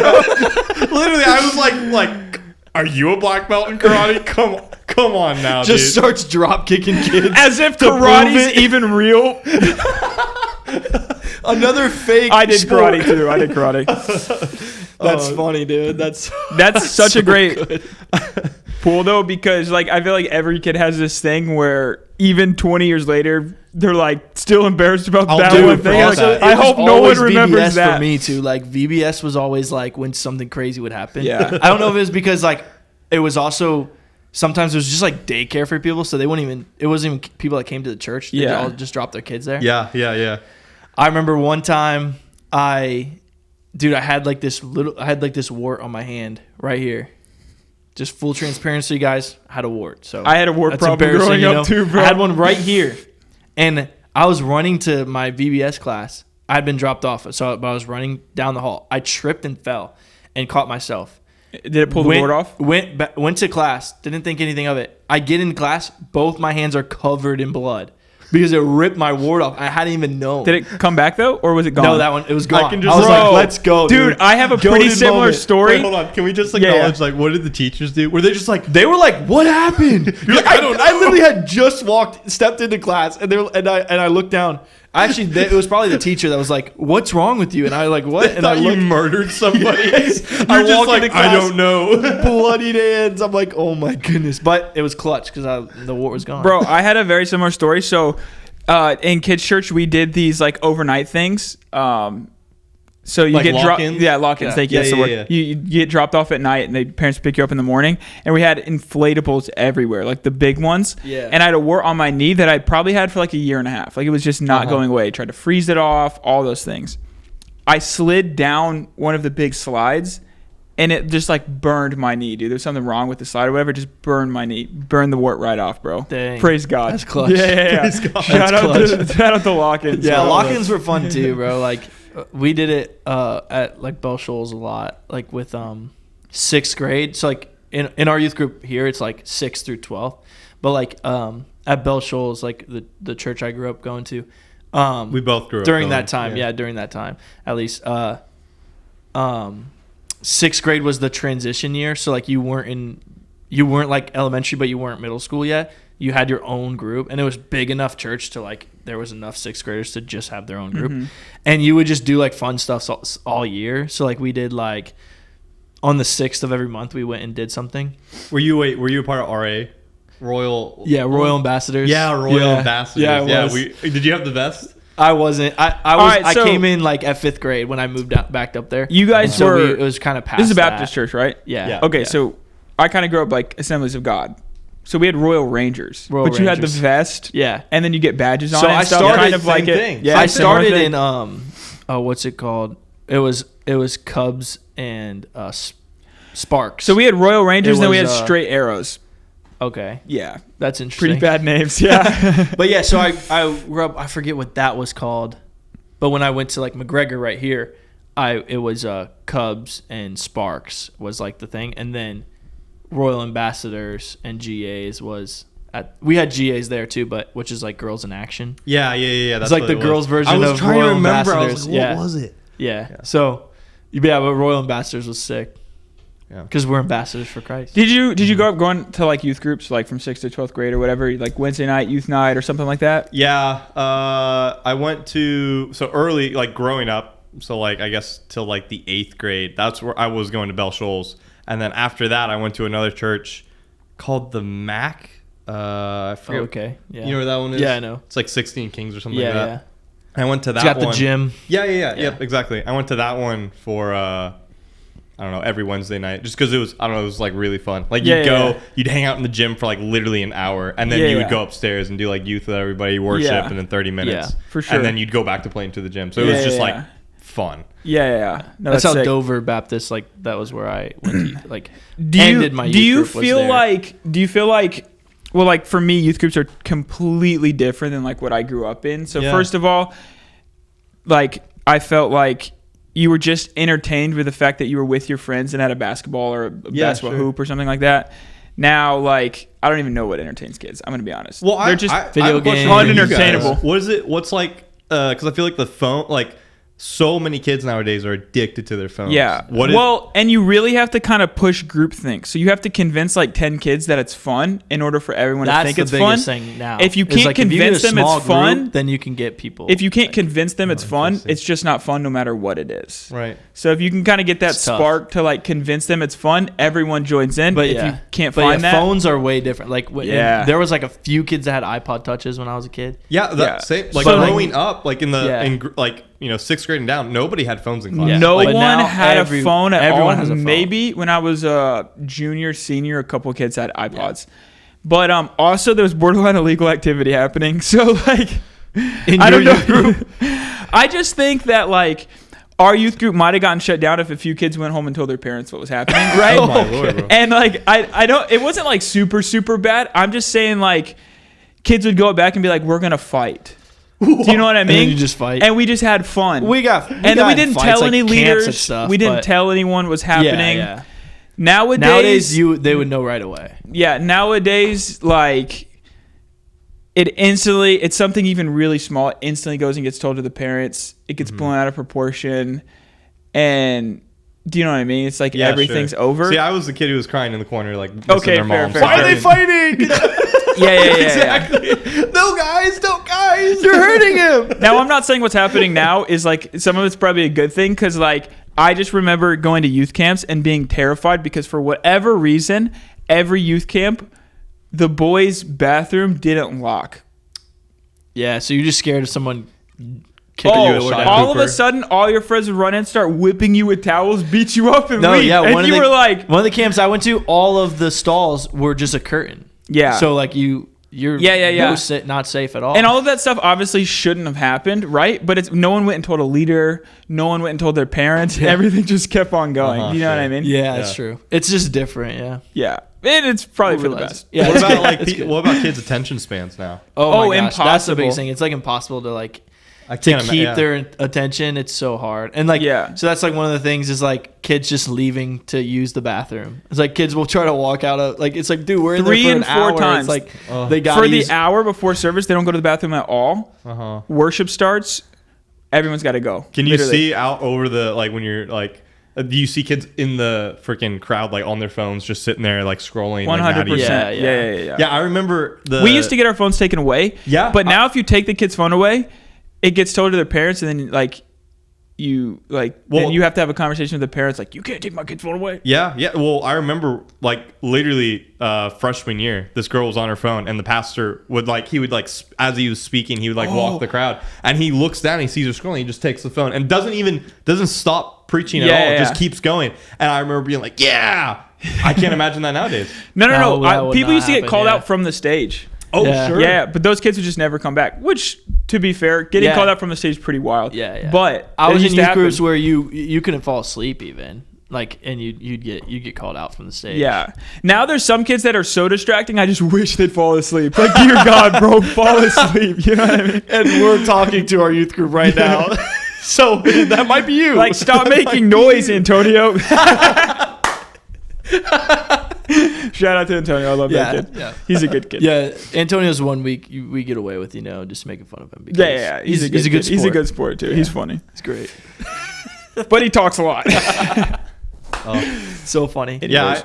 bro? Literally, I was like, are you a black belt in karate? Come on now, Just dude. starts drop kicking kids. As if to prove karate's it. even real. Another fake. I did sport. karate too. I did karate. That's funny, dude. That's Such so a great good. pool though, because like I feel like every kid has this thing where even 20 years later they're like still embarrassed about that do one it thing. for Like, that. I hope no one Always remembers VBS that. for me too. Like VBS was always like when something crazy would happen. Yeah. I don't know if it was because like it was also sometimes it was just like daycare for people, so they wouldn't even. It wasn't even people that came to the church. They Yeah. all just dropped their kids there. Yeah. I remember one time I had like this wart on my hand right here. Just full transparency, guys. I had a wart. So I had a wart that's problem embarrassing, growing up too, bro. I had one right here, and I was running to my VBS class. I had been dropped off, but I was running down the hall. I tripped and fell, and caught myself. Did it pull the wart off? Went to class. Didn't think anything of it. I get in class. Both my hands are covered in blood because it ripped my wart off. I hadn't even known. Did it come back though, or was it gone? No, that one it was gone. I can I just- was Bro, like, let's go, dude. I have a pretty Goated similar moment. story. Wait, hold on. Can we just Yeah, acknowledge like what did the teachers do? Were they just like They were like, "What happened?" You're like, I don't know. I literally had just stepped into class, and I looked down. Actually, it was probably the teacher that was like, "What's wrong with you?" And I like, "What?" And I thought you looked, murdered somebody? Yes. You're I just walk like into I class. don't know. bloodied hands. I'm like, "Oh my goodness!" But it was clutch because the wart was gone. Bro, I had a very similar story. So, in kids' church, we did these like overnight things. So you Like get dropped. lock-ins? Yeah, lock-ins. Yeah. Thank you. Yeah, That's the yeah, word. yeah. You get dropped off at night, and parents pick you up in the morning. And we had inflatables everywhere, like the big ones. Yeah. And I had a wart on my knee that I probably had for like a year and a half. Like it was just not going away. Tried to freeze it off. All those things. I slid down one of the big slides, and it just like burned my knee, dude. There's something wrong with the slide or whatever. It just burned my knee. Burned the wart right off, bro. Dang. Praise God. That's clutch. Yeah. Praise God. Shout out That's to lock-ins. Yeah, bro. lock-ins were fun too, bro. Like we did it at like Bell Shoals a lot, like with 6th grade. So like in our youth group here, it's like 6th through 12th. But like at Bell Shoals, like the church I grew up going to, We both grew up during going, that time. Yeah, during that time, at least. 6th grade was the transition year, so like you weren't like elementary, but you weren't middle school yet. You had your own group, and it was big enough church to like there was enough 6th graders to just have their own group, and you would just do like fun stuff all year. So like we did like on the 6th of every month we went and did something. Were you a part of RA? Royal Ambassadors. Yeah, Royal Ambassadors. Yeah, I was. Did you have the vest? I wasn't. I was. right, I so- came in like at 5th grade when I moved back up there. You guys And so were. it was kind of past. This is a Baptist that. church, right? Yeah. Yeah. Okay, Yeah. so I kind of grew up like Assemblies of God. So we had Royal Rangers, Royal but you had the Rangers. vest, Yeah. and then you get badges on So it and I stuff, started- kind of like same it. thing. Yeah, I similar started thing. in what's it called? It was Cubs and Sparks. So we had Royal Rangers, It and then we had was, straight arrows. okay, Yeah, that's interesting. pretty bad names. Yeah, But yeah, so I grew up. I forget what that was called, but when I went to like McGregor right here, it was Cubs and Sparks was like the thing, and then Royal Ambassadors and GAs was. We had GAs there too, but which is like Girls in Action. Yeah. It's That's like what the it was. girls' version I was of trying Royal to remember. I was Ambassadors. like, Yeah. what was it? Yeah. So, yeah, but Royal Ambassadors was sick. Yeah. Because we're ambassadors for Christ. did you grow up going to like youth groups like from 6th to 12th grade or whatever, like Wednesday night youth night or something like that? Yeah. I went to early, like growing up. So like I guess till like the 8th grade. That's where I was going to Bell Shoals, and then after that I went to another church called the Mac. I forget. Okay. Yeah. You know where that one is? Yeah, I know. It's like 16 Kings or something Yeah, like that. yeah. I went to that It's got one. the gym. Yeah. Yeah. Yep, exactly. I went to that one for I don't know, every Wednesday night, just because it was it was like really fun. Like Yeah, you'd yeah, go, yeah. you'd hang out in the gym for like literally an hour, and then Yeah, you would yeah. go upstairs and do like youth with everybody, worship, Yeah. and then 30 minutes. Yeah, for sure. And then you'd go back to playing to the gym. So it Yeah, was just yeah, like yeah. fun. Yeah. No, That's how sick. Dover Baptist, like, that was where I went to, like, Do you, ended my do youth you group was feel there. like well, like for me, youth groups are completely different than like what I grew up in. So Yeah. first of all, like I felt like you were just entertained with the fact that you were with your friends and had a basketball or a basketball sure. hoop or something like that. Now, like I don't even know what entertains kids. I'm gonna be honest. Well, they're just video I have a question games. for you guys. Unentertainable. What is it? What's like? Because I feel like the phone, like, so many kids nowadays are addicted to their phones. Yeah. What and you really have to kind of push groupthink. So you have to convince like 10 kids that it's fun in order for everyone to think it's fun. That's the biggest thing now. If you Is, can't like, if you convince get a them small it's fun, group, then you can get people. if you can't convince them it's fun, interesting. it's just not fun no matter what it is. Right. So if you can kind of get that It's tough. spark to like convince them it's fun, everyone joins in. But if yeah, you can't but find that, phones are way different. Like Yeah. there was like a few kids that had iPod touches when I was a kid. Yeah, Yeah. same. Like So, like- growing up, like in the Yeah. like 6th grade and down, nobody had phones in class. Yeah. no But one now had a phone at all. everyone has a phone. Maybe when I was a junior, senior, a couple of kids had iPods. But also there was borderline illegal activity happening. So like, In I your don't know. youth group? I just think that like our youth group might have gotten shut down if a few kids went home and told their parents what was happening, right? Oh my lord, bro. And like I don't. It wasn't like super bad. I'm just saying like kids would go back and be like, "We're gonna fight." Do you know what I And mean? then you just fight. And we just had fun. We got and then got we didn't fights, tell like any camps leaders. and stuff, we didn't but- tell anyone what was happening. Yeah. Nowadays, They would know right away. yeah. Nowadays, like it's something even really small. It instantly goes and gets told to the parents. It gets blown out of proportion, and do you know what I mean? It's like Yeah, everything's sure. over. See, I was the kid who was crying in the corner, like missing Okay, their fair, mom. fair. So Why are I they didn't- yeah. Exactly. No, guys, you're hurting him. Now I'm not saying what's happening now is like some of it's probably a good thing because like I just remember going to youth camps and being terrified because for whatever reason every youth camp the boys' bathroom didn't lock. Yeah, so you're just scared of someone kicking you Oh, or down. all of a Cooper. sudden all your friends would run in, start whipping you with towels, beat you up, and No, leave. yeah, And one you of the, were like, one of the camps I went to, all of the stalls were just a curtain. yeah. So like you're Yeah. not safe at all. And all of that stuff obviously shouldn't have happened, right? But no one went and told a leader. No one went and told their parents. Everything just kept on going. Uh-huh, you know what I sure. mean? yeah, that's true. It's just different. Yeah. Yeah. And it's probably for the Realize- best. Yeah. What it's about good. like It's good. what about kids' attention spans now? Oh my gosh, that's the impossible. biggest thing. It's like impossible to like I to can't keep yeah. their attention. It's so hard. And like Yeah. so that's like one of the things is like kids just leaving to use the bathroom. It's like kids will try to walk out of like it's like dude, we're in 3 there for and an 4 hour. times. It's like they got For the hour before service, they don't go to the bathroom at all. Uh-huh. Worship starts. Everyone's got to go. Can you Literally. see out over the like when you're like do you see kids in the freaking crowd like on their phones just sitting there like scrolling? 100%. Like, Yeah. yeah, I remember We used to get our phones taken away. Yeah, But now if you take the kid's phone away, it gets told to their parents, and then like then you have to have a conversation with the parents like, you can't take my kid's phone away. Yeah. Well, I remember like literally freshman year, this girl was on her phone, and the pastor would like as he was speaking, he would like walk the crowd, and he looks down, he sees her scrolling, he just takes the phone and doesn't stop preaching at all. Yeah. It just keeps going. And I remember being like, yeah, I can't imagine that nowadays. No. No, that would People not used to get happen, called yeah. out from the stage. Oh, Yeah. sure. Yeah, but those kids would just never come back. Which, to be fair, getting Yeah. called out from the stage is pretty wild. Yeah. But I it was in used to youth happen. groups where you couldn't fall asleep even. Like and you'd get called out from the stage. Yeah. Now there's some kids that are so distracting. I just wish they'd fall asleep. Like, dear God, bro, fall asleep. You know what I mean? And we're talking to our youth group right now. So that might be you. Like, stop making noise, Antonio. Shout out to Antonio. I love that kid. Yeah. He's a good kid. Yeah, Antonio's 1 week we get away with, just making fun of him. Because Yeah. He's a good sport. He's a good sport, too. Yeah. He's funny. It's great. But he talks a lot. So funny. Yeah,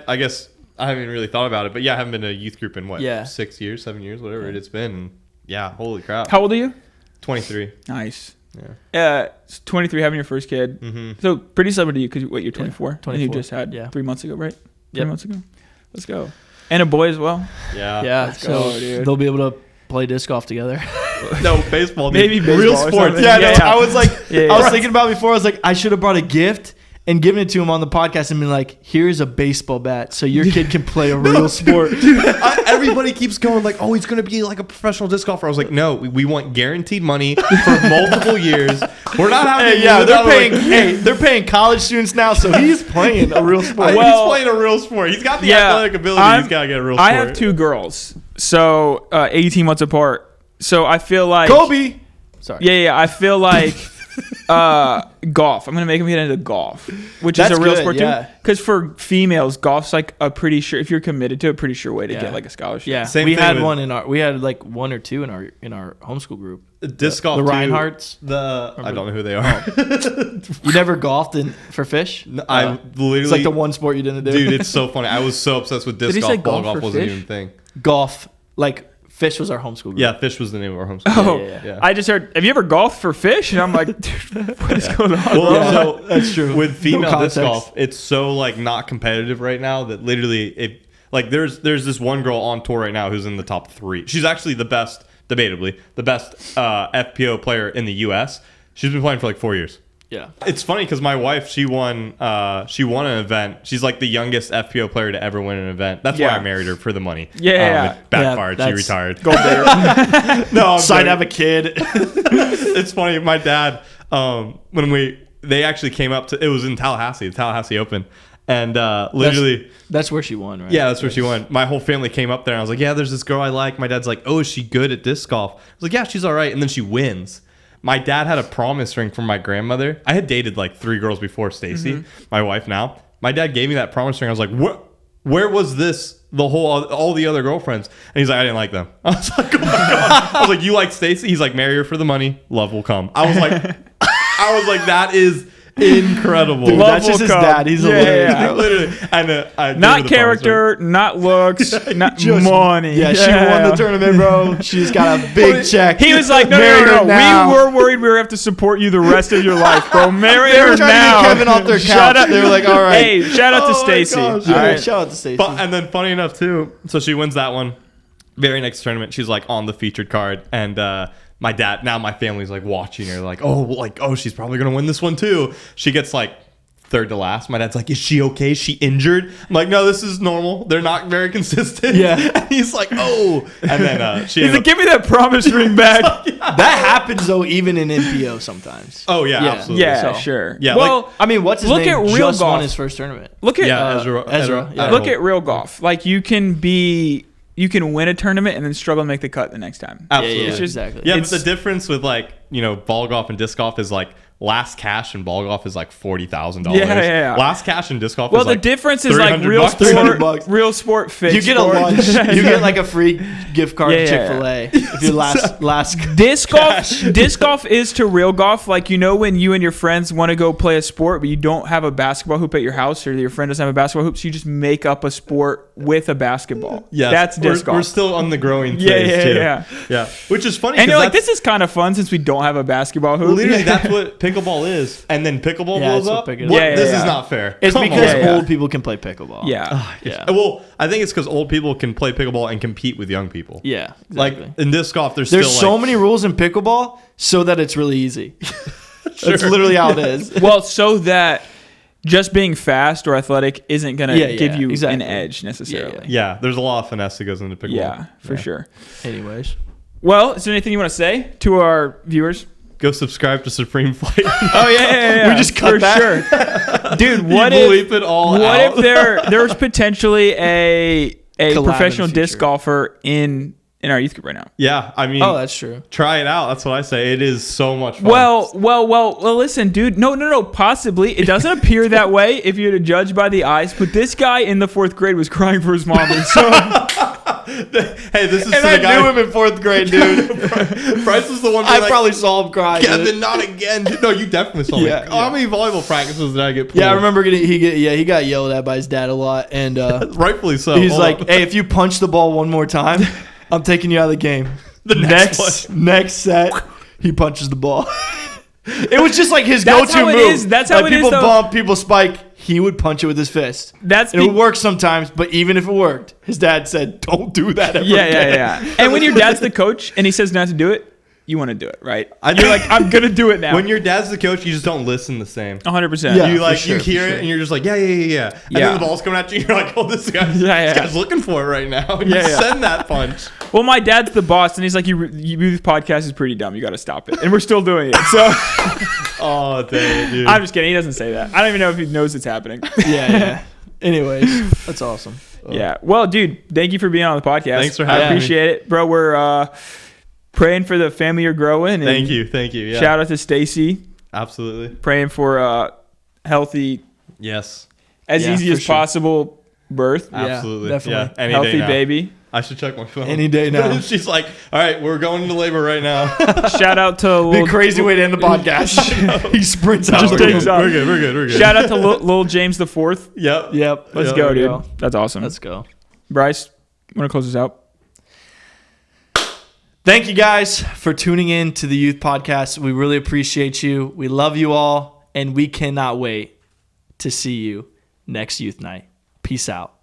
I guess I haven't really thought about it, but yeah, I haven't been to a youth group in what, Yeah. 6 years, 7 years, whatever it's been. And yeah, holy crap. How old are you? 23. Nice. Yeah. 23, having your first kid. Mm-hmm. So pretty similar to you because you're 24. And you 24, just had yeah. 3 months ago, right? 3 Yep. months ago. Let's go. And a boy as well. Yeah. Yeah, Let's so go, dude. they'll be able to play disc golf together. No, baseball. Dude. Maybe baseball real or sports. something. Yeah, Yeah, no, yeah. I was like, Yeah, I was yeah. thinking about it before. I was like, I should have brought a gift and given it to him on the podcast and been like, here's a baseball bat so your kid can play a real sport. everybody keeps going like, oh, he's going to be like a professional disc golfer. I was like, no, we want guaranteed money for multiple years. We're not having. Hey, yeah, we're they're not paying. like- Hey, they're paying college students now, so he's playing a real sport. Well- he's playing a real sport. He's got the Yeah, athletic ability. I'm- He's got to get a real sport. I have 2 girls. So 18 months apart. So I feel like. Kobe. Sorry. Yeah. I feel like golf. I'm gonna make him get into golf, which is That's a real good, sport yeah. too. Because for females, golf's like a pretty sure, if you're committed to a pretty sure way to Yeah. get like a scholarship. Yeah, Same we thing had with- we had like 1 or 2 in our homeschool group. Disc golf. The too. Reinhardts. I don't know who they are. You never golfed for fish? I literally. It's like the one sport you didn't do. Dude, it's so funny. I was so obsessed with disc he say golf. Ball golf golf for wasn't fish? even a thing. Golf, like fish was our homeschool group. Yeah, fish was the name of our homeschool. Oh, Yeah. I just heard. Have you ever golfed for fish? And I'm like, dude, what is going on? Well, Yeah, so that's true. with female No disc context. golf, it's so like not competitive right now that literally it like there's this one girl on tour right now who's in the top 3. She's actually the best, debatably the best FPO player in the U.S. She's been playing for like 4 years. Yeah. It's funny because my wife, she won an event. She's like the youngest FPO player to ever win an event. That's why Yeah. I married her, for the money. Yeah. It backfired. Yeah, she that's- retired. Gold digger. No, I'm Decide to joking. have a kid. It's funny. My dad, when they actually came up to, it was in Tallahassee, the Tallahassee Open. And literally, That's where she won, right? yeah, that's where she went. My whole family came up there and I was like, yeah, there's this girl I like. My dad's like, oh, is she good at disc golf? I was like, yeah, she's all right. And then she wins. My dad had a promise ring from my grandmother. I had dated like 3 girls before Stacy, my wife now. My dad gave me that promise ring. I was like, where was this? All the other girlfriends. And he's like, I didn't like them. I was like, oh my God. I was like, you like Stacy? He's like, marry her for the money. Love will come. I was like, that is incredible. Dude, Love that's just will his come. dad. He's Yeah, hilarious. yeah. bro. Literally. And I gave her Not the character, not looks, not Just- money. Yeah, she won the tournament, bro. She's got a big check. He was like, no, Marry her no. now. We were worried we were have to support you the rest of your life, bro. Marry They her were trying now. to get Kevin off their Shut couch. up. They were like, all right. Hey, shout out to Oh my Stacy. gosh. Yeah, All right. shout out to Stacey. And then funny enough too, so she wins that one. Very next tournament, she's like on the featured card, and my dad, now my family's like watching her, like oh, she's probably gonna win this one too. She gets like 3rd to last. My dad's like, is she okay? Is she injured? I'm like, no, this is normal. They're not very consistent. Yeah. And he's like, oh, and then she He's ended like, give me that promise ring back. That happens though, even in NPO sometimes. oh yeah, Yeah. absolutely. Yeah, So- sure. Yeah, well, I mean, what's his Look name? at real just golf. won his first tournament. look at Yeah, Ezra. yeah. look at real golf. Like you can win a tournament and then struggle to make the cut the next time. Absolutely. It's just- exactly. Yeah, but It's- the difference with like, ball golf and disc golf is like last cash in ball golf is like $40,000. Yeah. Last cash in disc golf Well, is the like difference is like $300 real bucks. sport, $300. real sport fixed. You get a sport. lunch. You get like a free gift card Yeah, to yeah, Chick-fil-A if you last. Disc golf is to real golf like when you and your friends want to go play a sport but you don't have a basketball hoop at your house or your friend doesn't have a basketball hoop, so you just make up a sport with a basketball. Yes, That's disc golf. We're still on the growing phase Yeah, too. yeah. Which is funny. And you're 'cause like, this is kind of fun since we don't have a basketball hoop. literally that's what pickleball is, and then pickleball Yeah, blows that's what up. pickleball- What? Yeah, This yeah. is not fair. It's Come because on. Yeah. old people can play pickleball. Yeah. Yeah. Well, I think it's because old people can play pickleball and compete with young people. Yeah. Like Exactly. in disc golf, there's There's still so like, many rules in pickleball so that it's really easy. That's literally how it is. Well, so that just being fast or athletic isn't going to Yeah, give you exactly. an edge necessarily. Yeah, there's a lot of finesse that goes into pickleball. Yeah, for sure. Anyways. Well, is there anything you want to say to our viewers? Go subscribe to Supreme Flight. Oh yeah. We just cut for that. sure. Dude, what You if bleep it all what out. if there's potentially a Collab in professional the disc future. golfer in our youth group right now? Yeah, I mean, Oh, that's true. try it out. That's what I say. It is so much fun. Well, listen, dude. No, possibly. It doesn't appear that way if you're to judge by the eyes, but this guy in the 4th grade was crying for his mom. And so hey, this is And to I the guy. knew him in 4th grade, dude. Bryce was the one. being I like, probably saw him cry. Kevin, dude. not again. No, you definitely saw me. Yeah, How many volleyball practices did I get pulled? Yeah, I remember he got yelled at by his dad a lot, and Rightfully so. he's Hold like, on. "Hey, if you punch the ball one more time, I'm taking you out of the game." The next set, he punches the ball. It was just like his That's go-to how it move. is. That's how like it is, people though. bump, people spike. He would punch it with his fist. that's It would work sometimes, but even if it worked, his dad said, "Don't do that ever yeah. again." And when your dad's the coach and he says not to do it, you want to do it, right? I You're like, I'm gonna do it now. when your dad's the coach, you just don't listen the same. 100%. Yeah. You for like sure, you for hear sure. it and you're just like yeah. And Yeah. then the ball's coming at you. And you're like, oh, this guy's looking for it right now. And Yeah, you yeah. send that punch. Well, my dad's the boss, and he's like, this podcast is pretty dumb. You got to stop it. And we're still doing it. So Oh, dang it, dude. I'm just kidding. He doesn't say that. I don't even know if he knows it's happening. Yeah. Anyways, that's awesome. Yeah. Well, dude, thank you for being on the podcast. Thanks for having I me. appreciate it, bro. We're praying for the family you're growing. And Thank you. Yeah. Shout out to Stacy. Absolutely. Praying for a healthy, Yes. as Yeah, easy for as sure. possible birth. Yeah, Absolutely. definitely. Yeah. Any Healthy day now. baby. I should check my phone. Any day now. She's like, all right, we're going into labor right now. Shout out to Be a Lil, crazy way to end the podcast. He sprints out. Just takes off. We're good. We're good. We're good. Shout out to Lil James the Fourth. Yep. Yep. Let's Yep. go, There we dude. go. That's awesome. Let's go. Bryce, want to close this out? Thank you guys for tuning in to the Youth Podcast. We really appreciate you. We love you all, and we cannot wait to see you next Youth Night. Peace out.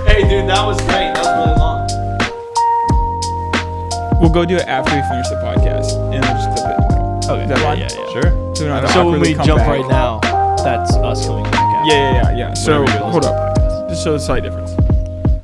Hey, dude, that was great. That was really long. We'll go do it after we finish the podcast, and I'll just clip it in the middle. Okay. Is that fine? Yeah. Sure. So, we don't have to So when awkwardly we come jump back. right now, that's us coming back out. Yeah. So Whatever you guys hold do. up, just so it's slightly different.